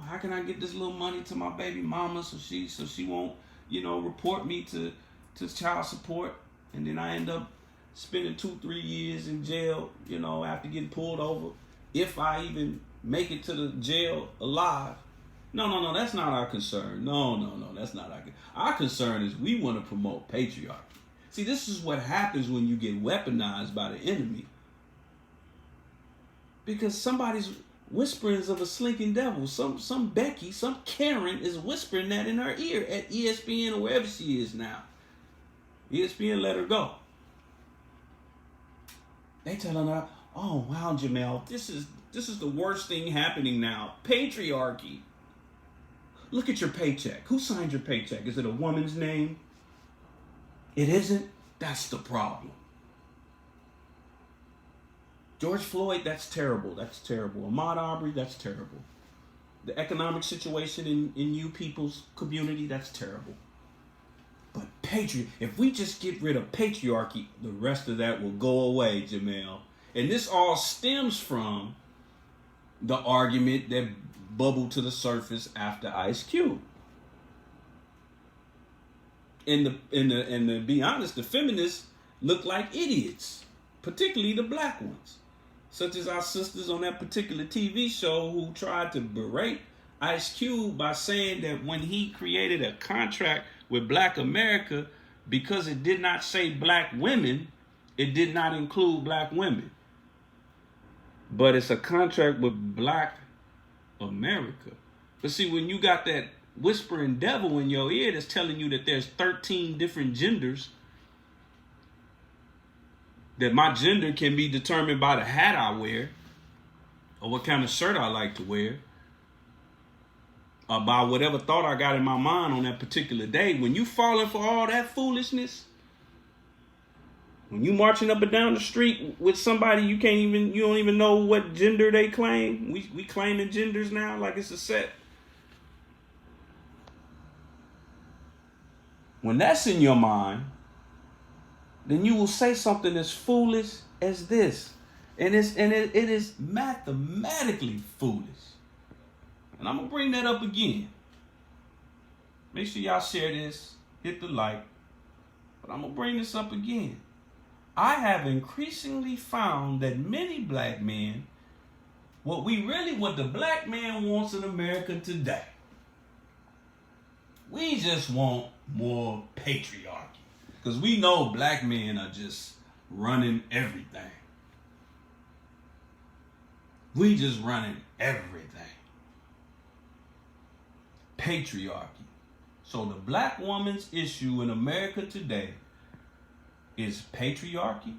How can I get this little money to my baby mama so she won't, report me to child support, and then I end up spending 2-3 years in jail, after getting pulled over, if I even make it to the jail alive. No, that's not our concern. No, that's not our concern is we want to promote patriarchy. See, this is what happens when you get weaponized by the enemy. Because somebody's whisperings of a slinking devil. Some Becky, some Karen is whispering that in her ear at ESPN or wherever she is now. ESPN let her go. They telling her, oh wow, Jamel, this is the worst thing happening now. Patriarchy. Look at your paycheck. Who signed your paycheck? Is it a woman's name? It isn't? That's the problem. George Floyd, that's terrible. That's terrible. Ahmaud Arbery, that's terrible. The economic situation in you people's community, that's terrible. But if we just get rid of patriarchy, the rest of that will go away, Jamel. And this all stems from the argument that bubbled to the surface after Ice Cube. And to be honest, the feminists look like idiots, particularly the black ones, such as our sisters on that particular TV show who tried to berate Ice Cube by saying that when he created a contract with Black America, because it did not say black women, it did not include black women. But it's a contract with Black America. But see, when you got that whispering devil in your ear that's telling you that there's 13 different genders, that my gender can be determined by the hat I wear, or what kind of shirt I like to wear, or by whatever thought I got in my mind on that particular day, when you falling for all that foolishness, when you marching up and down the street with somebody you don't even know what gender they claim. We claiming genders now like it's a set. When that's in your mind, then you will say something as foolish as this. And it is mathematically foolish. And I'm going to bring that up again. Make sure y'all share this, hit the like. But I'm going to bring this up again. I have increasingly found that many black men, what the black man wants in America today, we just want more patriarchy. Because we know black men are just running everything. We just running everything. Patriarchy. So the black woman's issue in America today is patriarchy,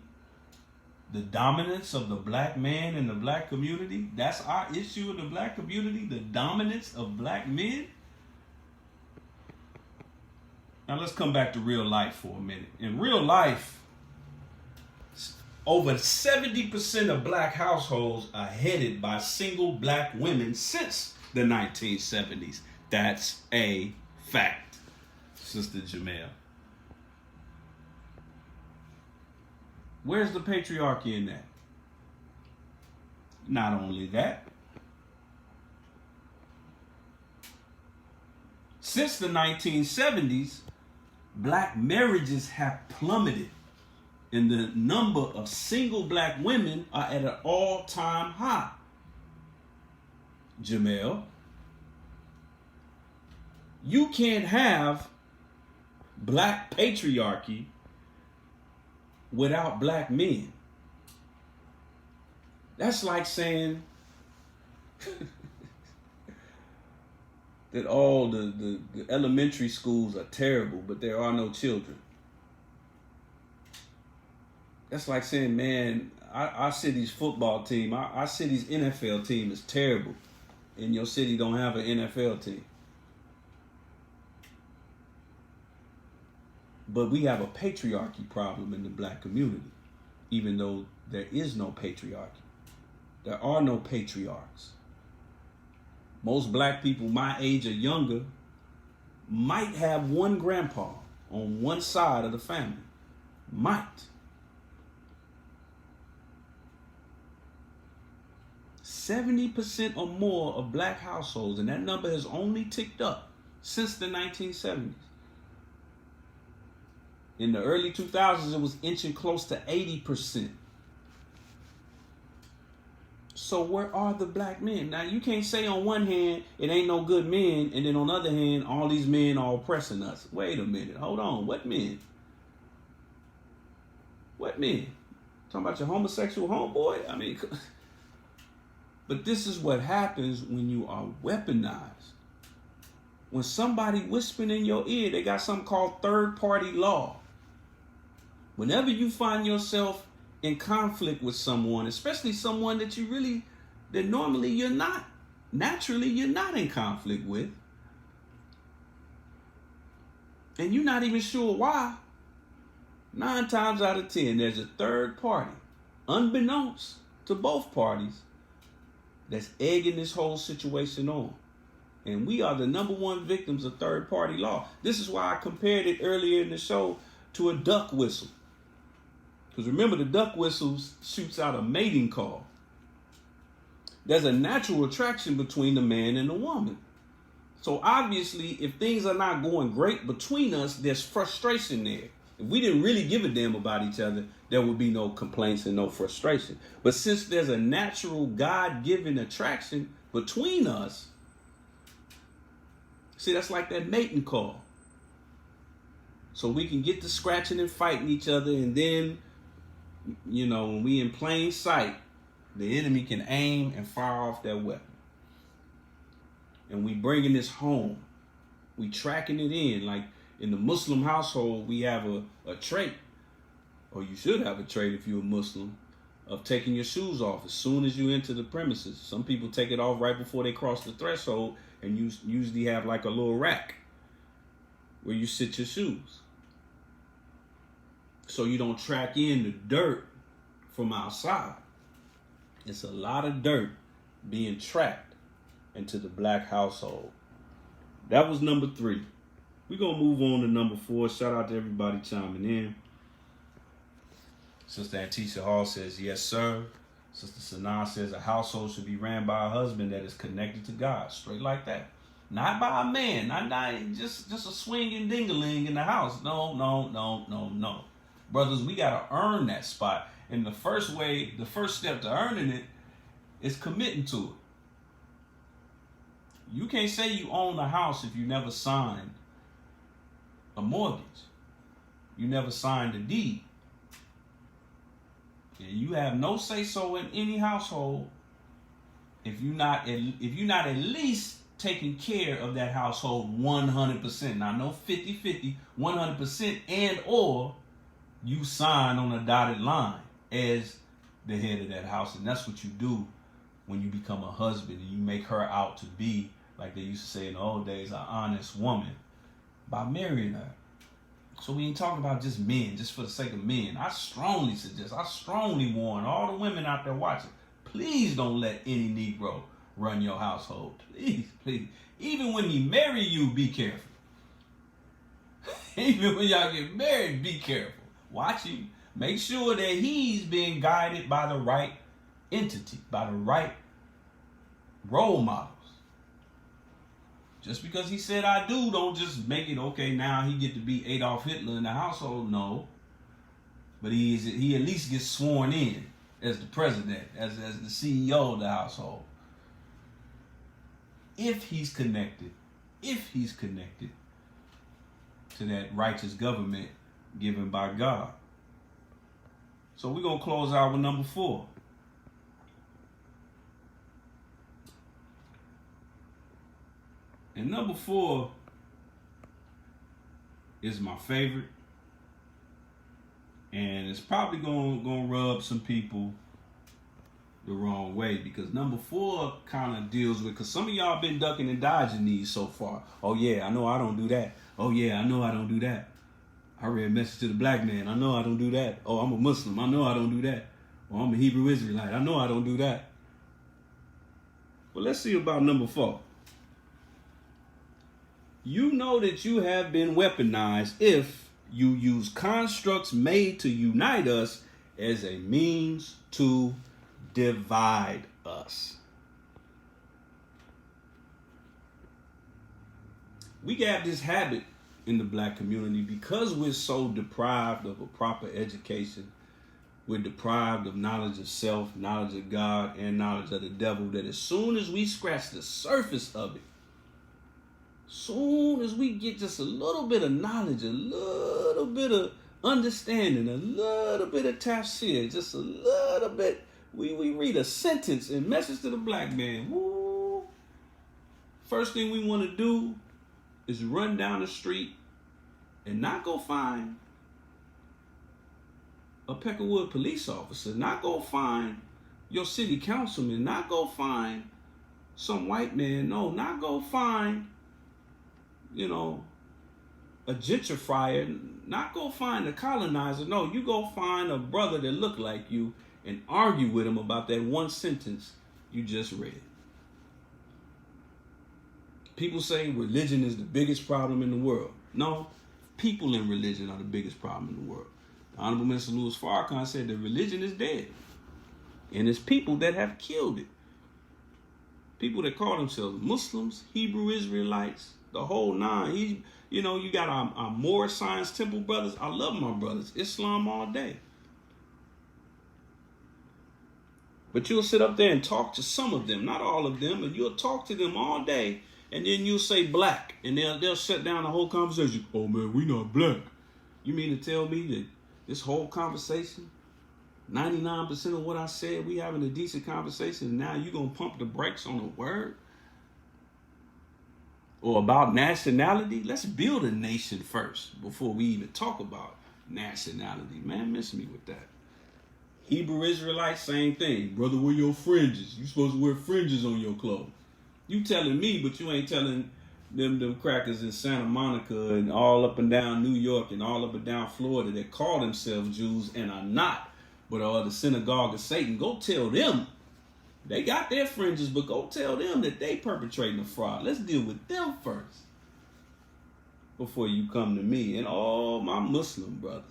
the dominance of the black man in the black community. That's our issue in the black community, the dominance of black men. Now let's come back to real life for a minute. In real life, over 70% of black households are headed by single black women since the 1970s. That's a fact, Sister Jamel. Where's the patriarchy in that? Not only that, since the 1970s, black marriages have plummeted, and the number of single black women are at an all-time high. Jamel, you can't have black patriarchy without black men. That's like saying that all the elementary schools are terrible, but there are no children. That's like saying, man, our city's football team, our city's NFL team is terrible, and your city don't have an NFL team. But we have a patriarchy problem in the black community, even though there is no patriarchy. There are no patriarchs. Most black people my age or younger might have one grandpa on one side of the family. Might. 70% or more of black households, and that number has only ticked up since the 1970s. In the early 2000s, it was inching close to 80%. So where are the black men? Now, you can't say on one hand, it ain't no good men, and then on the other hand, all these men are oppressing us. Wait a minute. Hold on. What men? What men? Talking about your homosexual homeboy? I mean, but this is what happens when you are weaponized. When somebody whispering in your ear, they got something called third-party law. Whenever you find yourself in conflict with someone, especially someone that that normally you're not, naturally you're not in conflict with, and you're not even sure why, 9 times out of 10, there's a third party, unbeknownst to both parties, that's egging this whole situation on. And we are the #1 victims of third-party law. This is why I compared it earlier in the show to a duck whistle. Because remember, the duck whistle shoots out a mating call. There's a natural attraction between the man and the woman. So obviously, if things are not going great between us, there's frustration there. If we didn't really give a damn about each other, there would be no complaints and no frustration. But since there's a natural God-given attraction between us, See, that's like that mating call. So we can get to scratching and fighting each other, and then, you know, when we in plain sight, the enemy can aim and fire off that weapon. And we bringing this home. We tracking it in. Like in the Muslim household, we have a trait, or you should have a trait if you're a Muslim, of taking your shoes off as soon as you enter the premises. Some people take it off right before they cross the threshold, and you usually have like a little rack where you sit your shoes, so you don't track in the dirt from outside. It's a lot of dirt being tracked into the black household. That was number 3. We're going to move on to number 4. Shout out to everybody chiming in. Sister Antisha Hall says, yes, sir. Sister Sanaa says, a household should be ran by a husband that is connected to God. Straight like that. Not by a man. Not just a swinging ding-a-ling in the house. No. Brothers, we got to earn that spot. And the first step to earning it is committing to it. You can't say you own a house if you never signed a mortgage. You never signed a deed. And you have no say-so in any household if you're not at least taking care of that household 100%. Now, no 50-50, 100%, and or you sign on a dotted line as the head of that house. And that's what you do when you become a husband and you make her out to be, like they used to say in the old days, an honest woman by marrying her. So we ain't talking about just men, just for the sake of men. I strongly warn all the women out there watching, please don't let any Negro run your household. Please. Even when he marry you, be careful. Even when y'all get married, be careful. Watch him. Make sure that he's being guided by the right entity, by the right role models. Just because he said I do, don't just make it okay. Now he get to be Adolf Hitler in the household. No, but he at least gets sworn in as the president, as the CEO of the household. If he's connected to that righteous government given by God. So we're gonna close out with number 4. And number 4 is my favorite. And it's probably gonna rub some people the wrong way, because number 4 kind of deals with, because some of y'all been ducking and dodging these so far. Oh yeah, I know I don't do that. Oh yeah, I know I don't do that. I read Message to the Black Man. I know I don't do that. Oh, I'm a Muslim. I know I don't do that. Or I'm a Hebrew Israelite. I know I don't do that. Well, let's see about number 4. You know that you have been weaponized if you use constructs made to unite us as a means to divide us. We got this habit in the black community, because we're so deprived of a proper education, we're deprived of knowledge of self, knowledge of God, and knowledge of the devil, that as soon as we scratch the surface of it, soon as we get just a little bit of knowledge, a little bit of understanding, a little bit of tafsir, just a little bit, we read a sentence in Message to the Black Man. Woo. First thing we want to do is run down the street and not go find a Peckerwood police officer, not go find your city councilman, not go find some white man, no, not go find, a gentrifier, not go find a colonizer. No, you go find a brother that look like you and argue with him about that one sentence you just read. People say religion is the biggest problem in the world. No, people in religion are the biggest problem in the world. The Honorable Minister Louis Farrakhan said that religion is dead. And it's people that have killed it. People that call themselves Muslims, Hebrew Israelites, the whole nine. You got our Moorish Science Temple brothers. I love my brothers. Islam all day. But you'll sit up there and talk to some of them, not all of them, but you'll talk to them all day, And then you'll say black, and they'll shut down the whole conversation. Oh man, we not black. You mean to tell me that this whole conversation, 99% of what I said, we having a decent conversation, and now you gonna pump the brakes on a word? Or about nationality? Let's build a nation first before we even talk about nationality. Man, miss me with that. Hebrew Israelites, same thing. Brother, wear your fringes. You supposed to wear fringes on your clothes. You telling me, but you ain't telling them crackers in Santa Monica and all up and down New York and all up and down Florida that call themselves Jews and are not, but are the synagogue of Satan. Go tell them. They got their fringes, but go tell them that they perpetrating a fraud. Let's deal with them first before you come to me and all my Muslim brothers.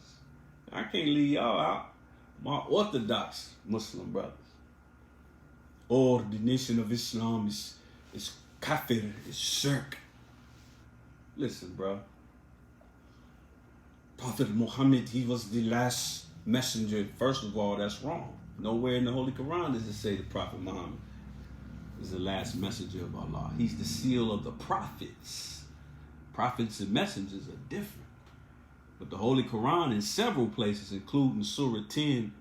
I can't leave y'all out. My Orthodox Muslim brothers. Or the nation of Islam is kafir, is shirk. Listen, bro. Prophet Muhammad, he was the last messenger. First of all, that's wrong. Nowhere in the Holy Quran does it say the Prophet Muhammad is the last messenger of Allah. He's the seal of the prophets. Prophets and messengers are different. But the Holy Quran in several places, including Surah 10,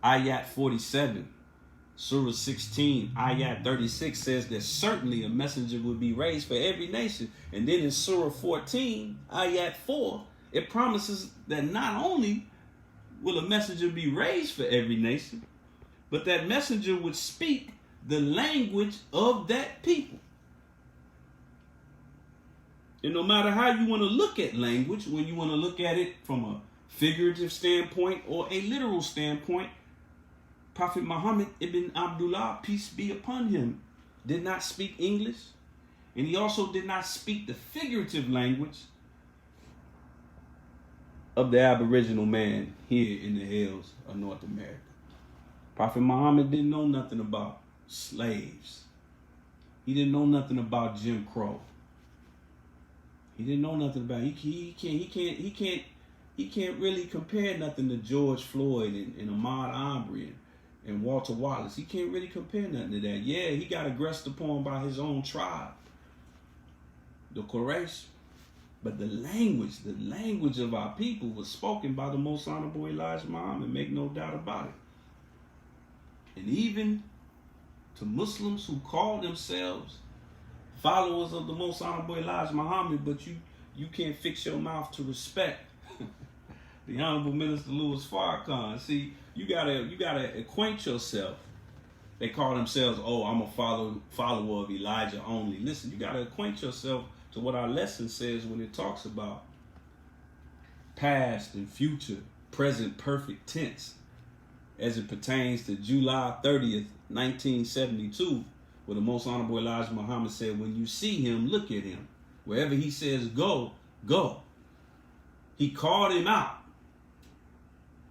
Ayat 47, Surah 16, Ayat 36, says that certainly a messenger will be raised for every nation. And then in Surah 14, Ayat 4, it promises that not only will a messenger be raised for every nation, but that messenger would speak the language of that people. And no matter how you want to look at language, when you want to look at it from a figurative standpoint or a literal standpoint, Prophet Muhammad ibn Abdullah, peace be upon him, did not speak English, and he also did not speak the figurative language of the Aboriginal man here in the hills of North America. Prophet Muhammad didn't know nothing about slaves. He didn't know nothing about Jim Crow. He didn't know nothing about he can't really compare nothing to George Floyd and Ahmaud Arbery and Walter Wallace. He can't really compare nothing to that. Yeah, he got aggressed upon by his own tribe, the Quraysh. But the language of our people was spoken by the Most Honorable Elijah Muhammad, make no doubt about it. And even to Muslims who call themselves followers of the Most Honorable Elijah Muhammad, but you can't fix your mouth to respect the Honorable Minister Louis Farrakhan. See, you gotta acquaint yourself. They call themselves, oh, I'm a follower of Elijah only. Listen, you gotta acquaint yourself to what our lesson says when it talks about past and future, present perfect tense, as it pertains to July 30th, 1972, where the Most Honorable Elijah Muhammad said, when you see him, look at him. Wherever he says go, go. He called him out.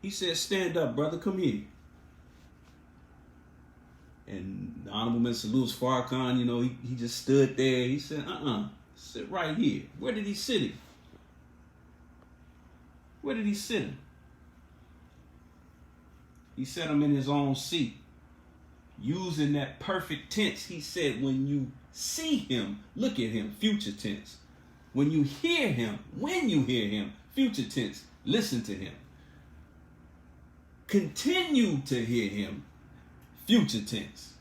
He said, stand up, brother, come here. And the Honorable Minister Louis Farrakhan, he just stood there. He said, sit right here. Where did he sit him? Where did he sit him? He set him in his own seat. Using that perfect tense, he said, when you see him, look at him, future tense. When you hear him, future tense, listen to him. Continue to hear him, future tense.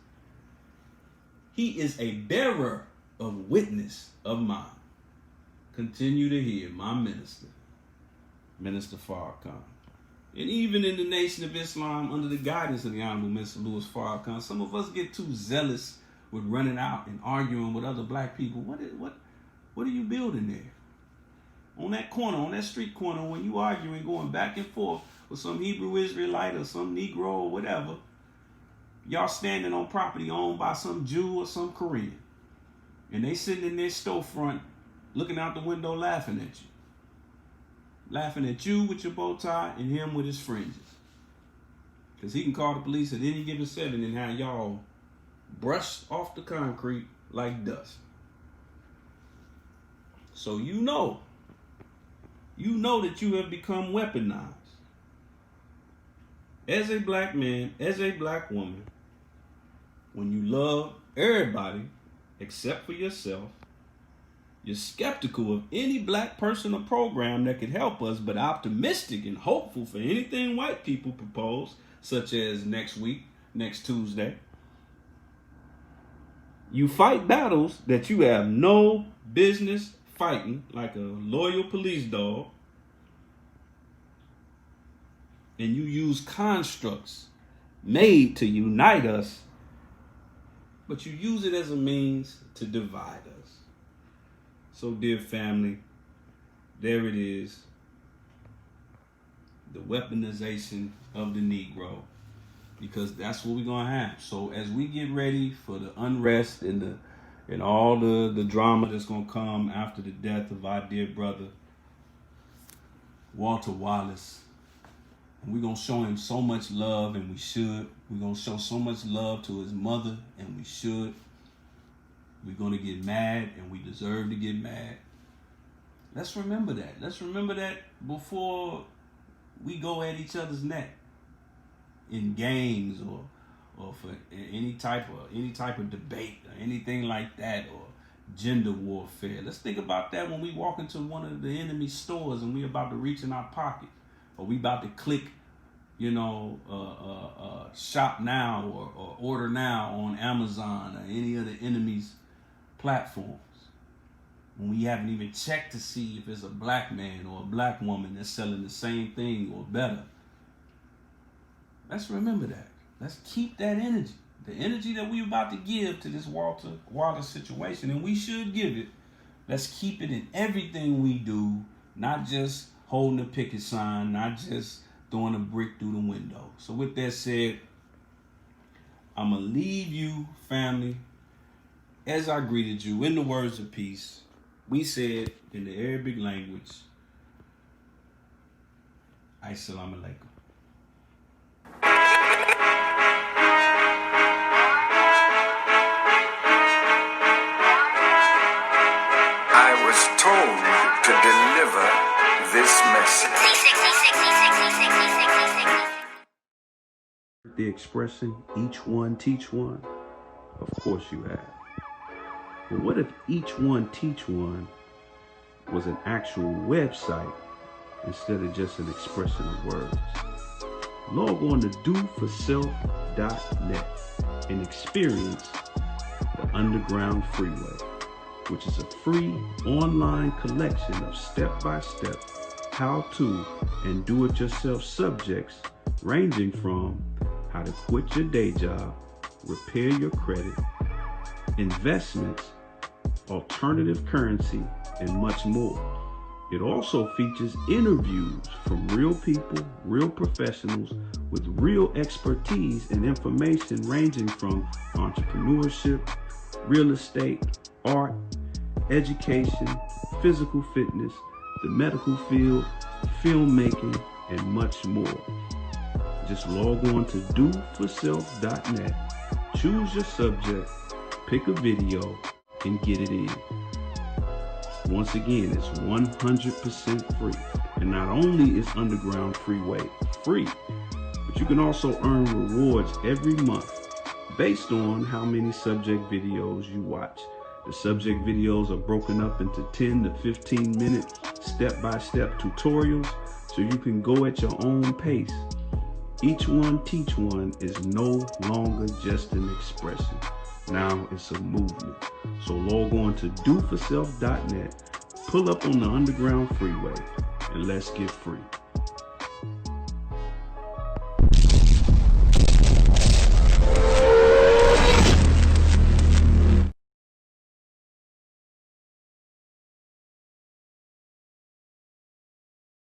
He is a bearer of witness of mine. Continue to hear my minister, Minister Farrakhan. And even in the Nation of Islam, under the guidance of the Honorable Minister Louis Farrakhan, some of us get too zealous with running out and arguing with other black people. What are you building there? On that corner, on that street corner, when you arguing, going back and forth with some Hebrew Israelite or some Negro or whatever, y'all standing on property owned by some Jew or some Korean. And they sitting in their storefront looking out the window laughing at you. Laughing at you with your bow tie and him with his fringes. Because he can call the police at any given second and have y'all brushed off the concrete like dust. So you know that you have become weaponized. As a black man, as a black woman, when you love everybody except for yourself, You're skeptical of any black person or program that could help us, but optimistic and hopeful for anything white people propose, such as next week, next Tuesday. You fight battles that you have no business fighting, like a loyal police dog. And you use constructs made to unite us, but you use it as a means to divide us. So, dear family, there it is. The weaponization of the Negro. Because that's what we're going to have. So as we get ready for the unrest and all the drama that's going to come after the death of our dear brother, Walter Wallace, and we're going to show him so much love, and we should. We're going to show so much love to his mother, and we should. We're going to get mad, and we deserve to get mad. Let's remember that. Let's remember that before we go at each other's neck in games or for any type of debate or anything like that, or gender warfare. Let's think about that when we walk into one of the enemy stores and we about to reach in our pocket, or we about to click, shop now or order now on Amazon or any of the enemy's platforms, when we haven't even checked to see if it's a black man or a black woman that's selling the same thing or better. Let's remember that. Let's keep that energy. The energy that we're about to give to this Walter Wallace situation, and we should give it. Let's keep it in everything we do, not just holding a picket sign, not just throwing a brick through the window. So with that said, I'm going to leave you, family, as I greeted you in the words of peace. We said in the Arabic language, Assalamu alaikum. I was told to deliver this message. The expression, each one teach one? Of course you have. But what if each one teach one was an actual website instead of just an expression of words? Log on to doforself.net and experience the Underground Freeway, which is a free online collection of step-by-step how-to and do-it-yourself subjects ranging from how to quit your day job, repair your credit, investments, alternative currency, and much more. It also features interviews from real people, real professionals with real expertise and information ranging from entrepreneurship, real estate, art, education, physical fitness, the medical field, filmmaking, and much more. Just log on to doforself.net, choose your subject, pick a video, and get it in. Once again, it's 100% free. And not only is Underground Freeway free, but you can also earn rewards every month based on how many subject videos you watch. The subject videos are broken up into 10 to 15 minute step-by-step tutorials, so you can go at your own pace. Each one teach one is no longer just an expression. Now it's a movement. So log on to doforself.net, pull up on the Underground Freeway, and let's get free.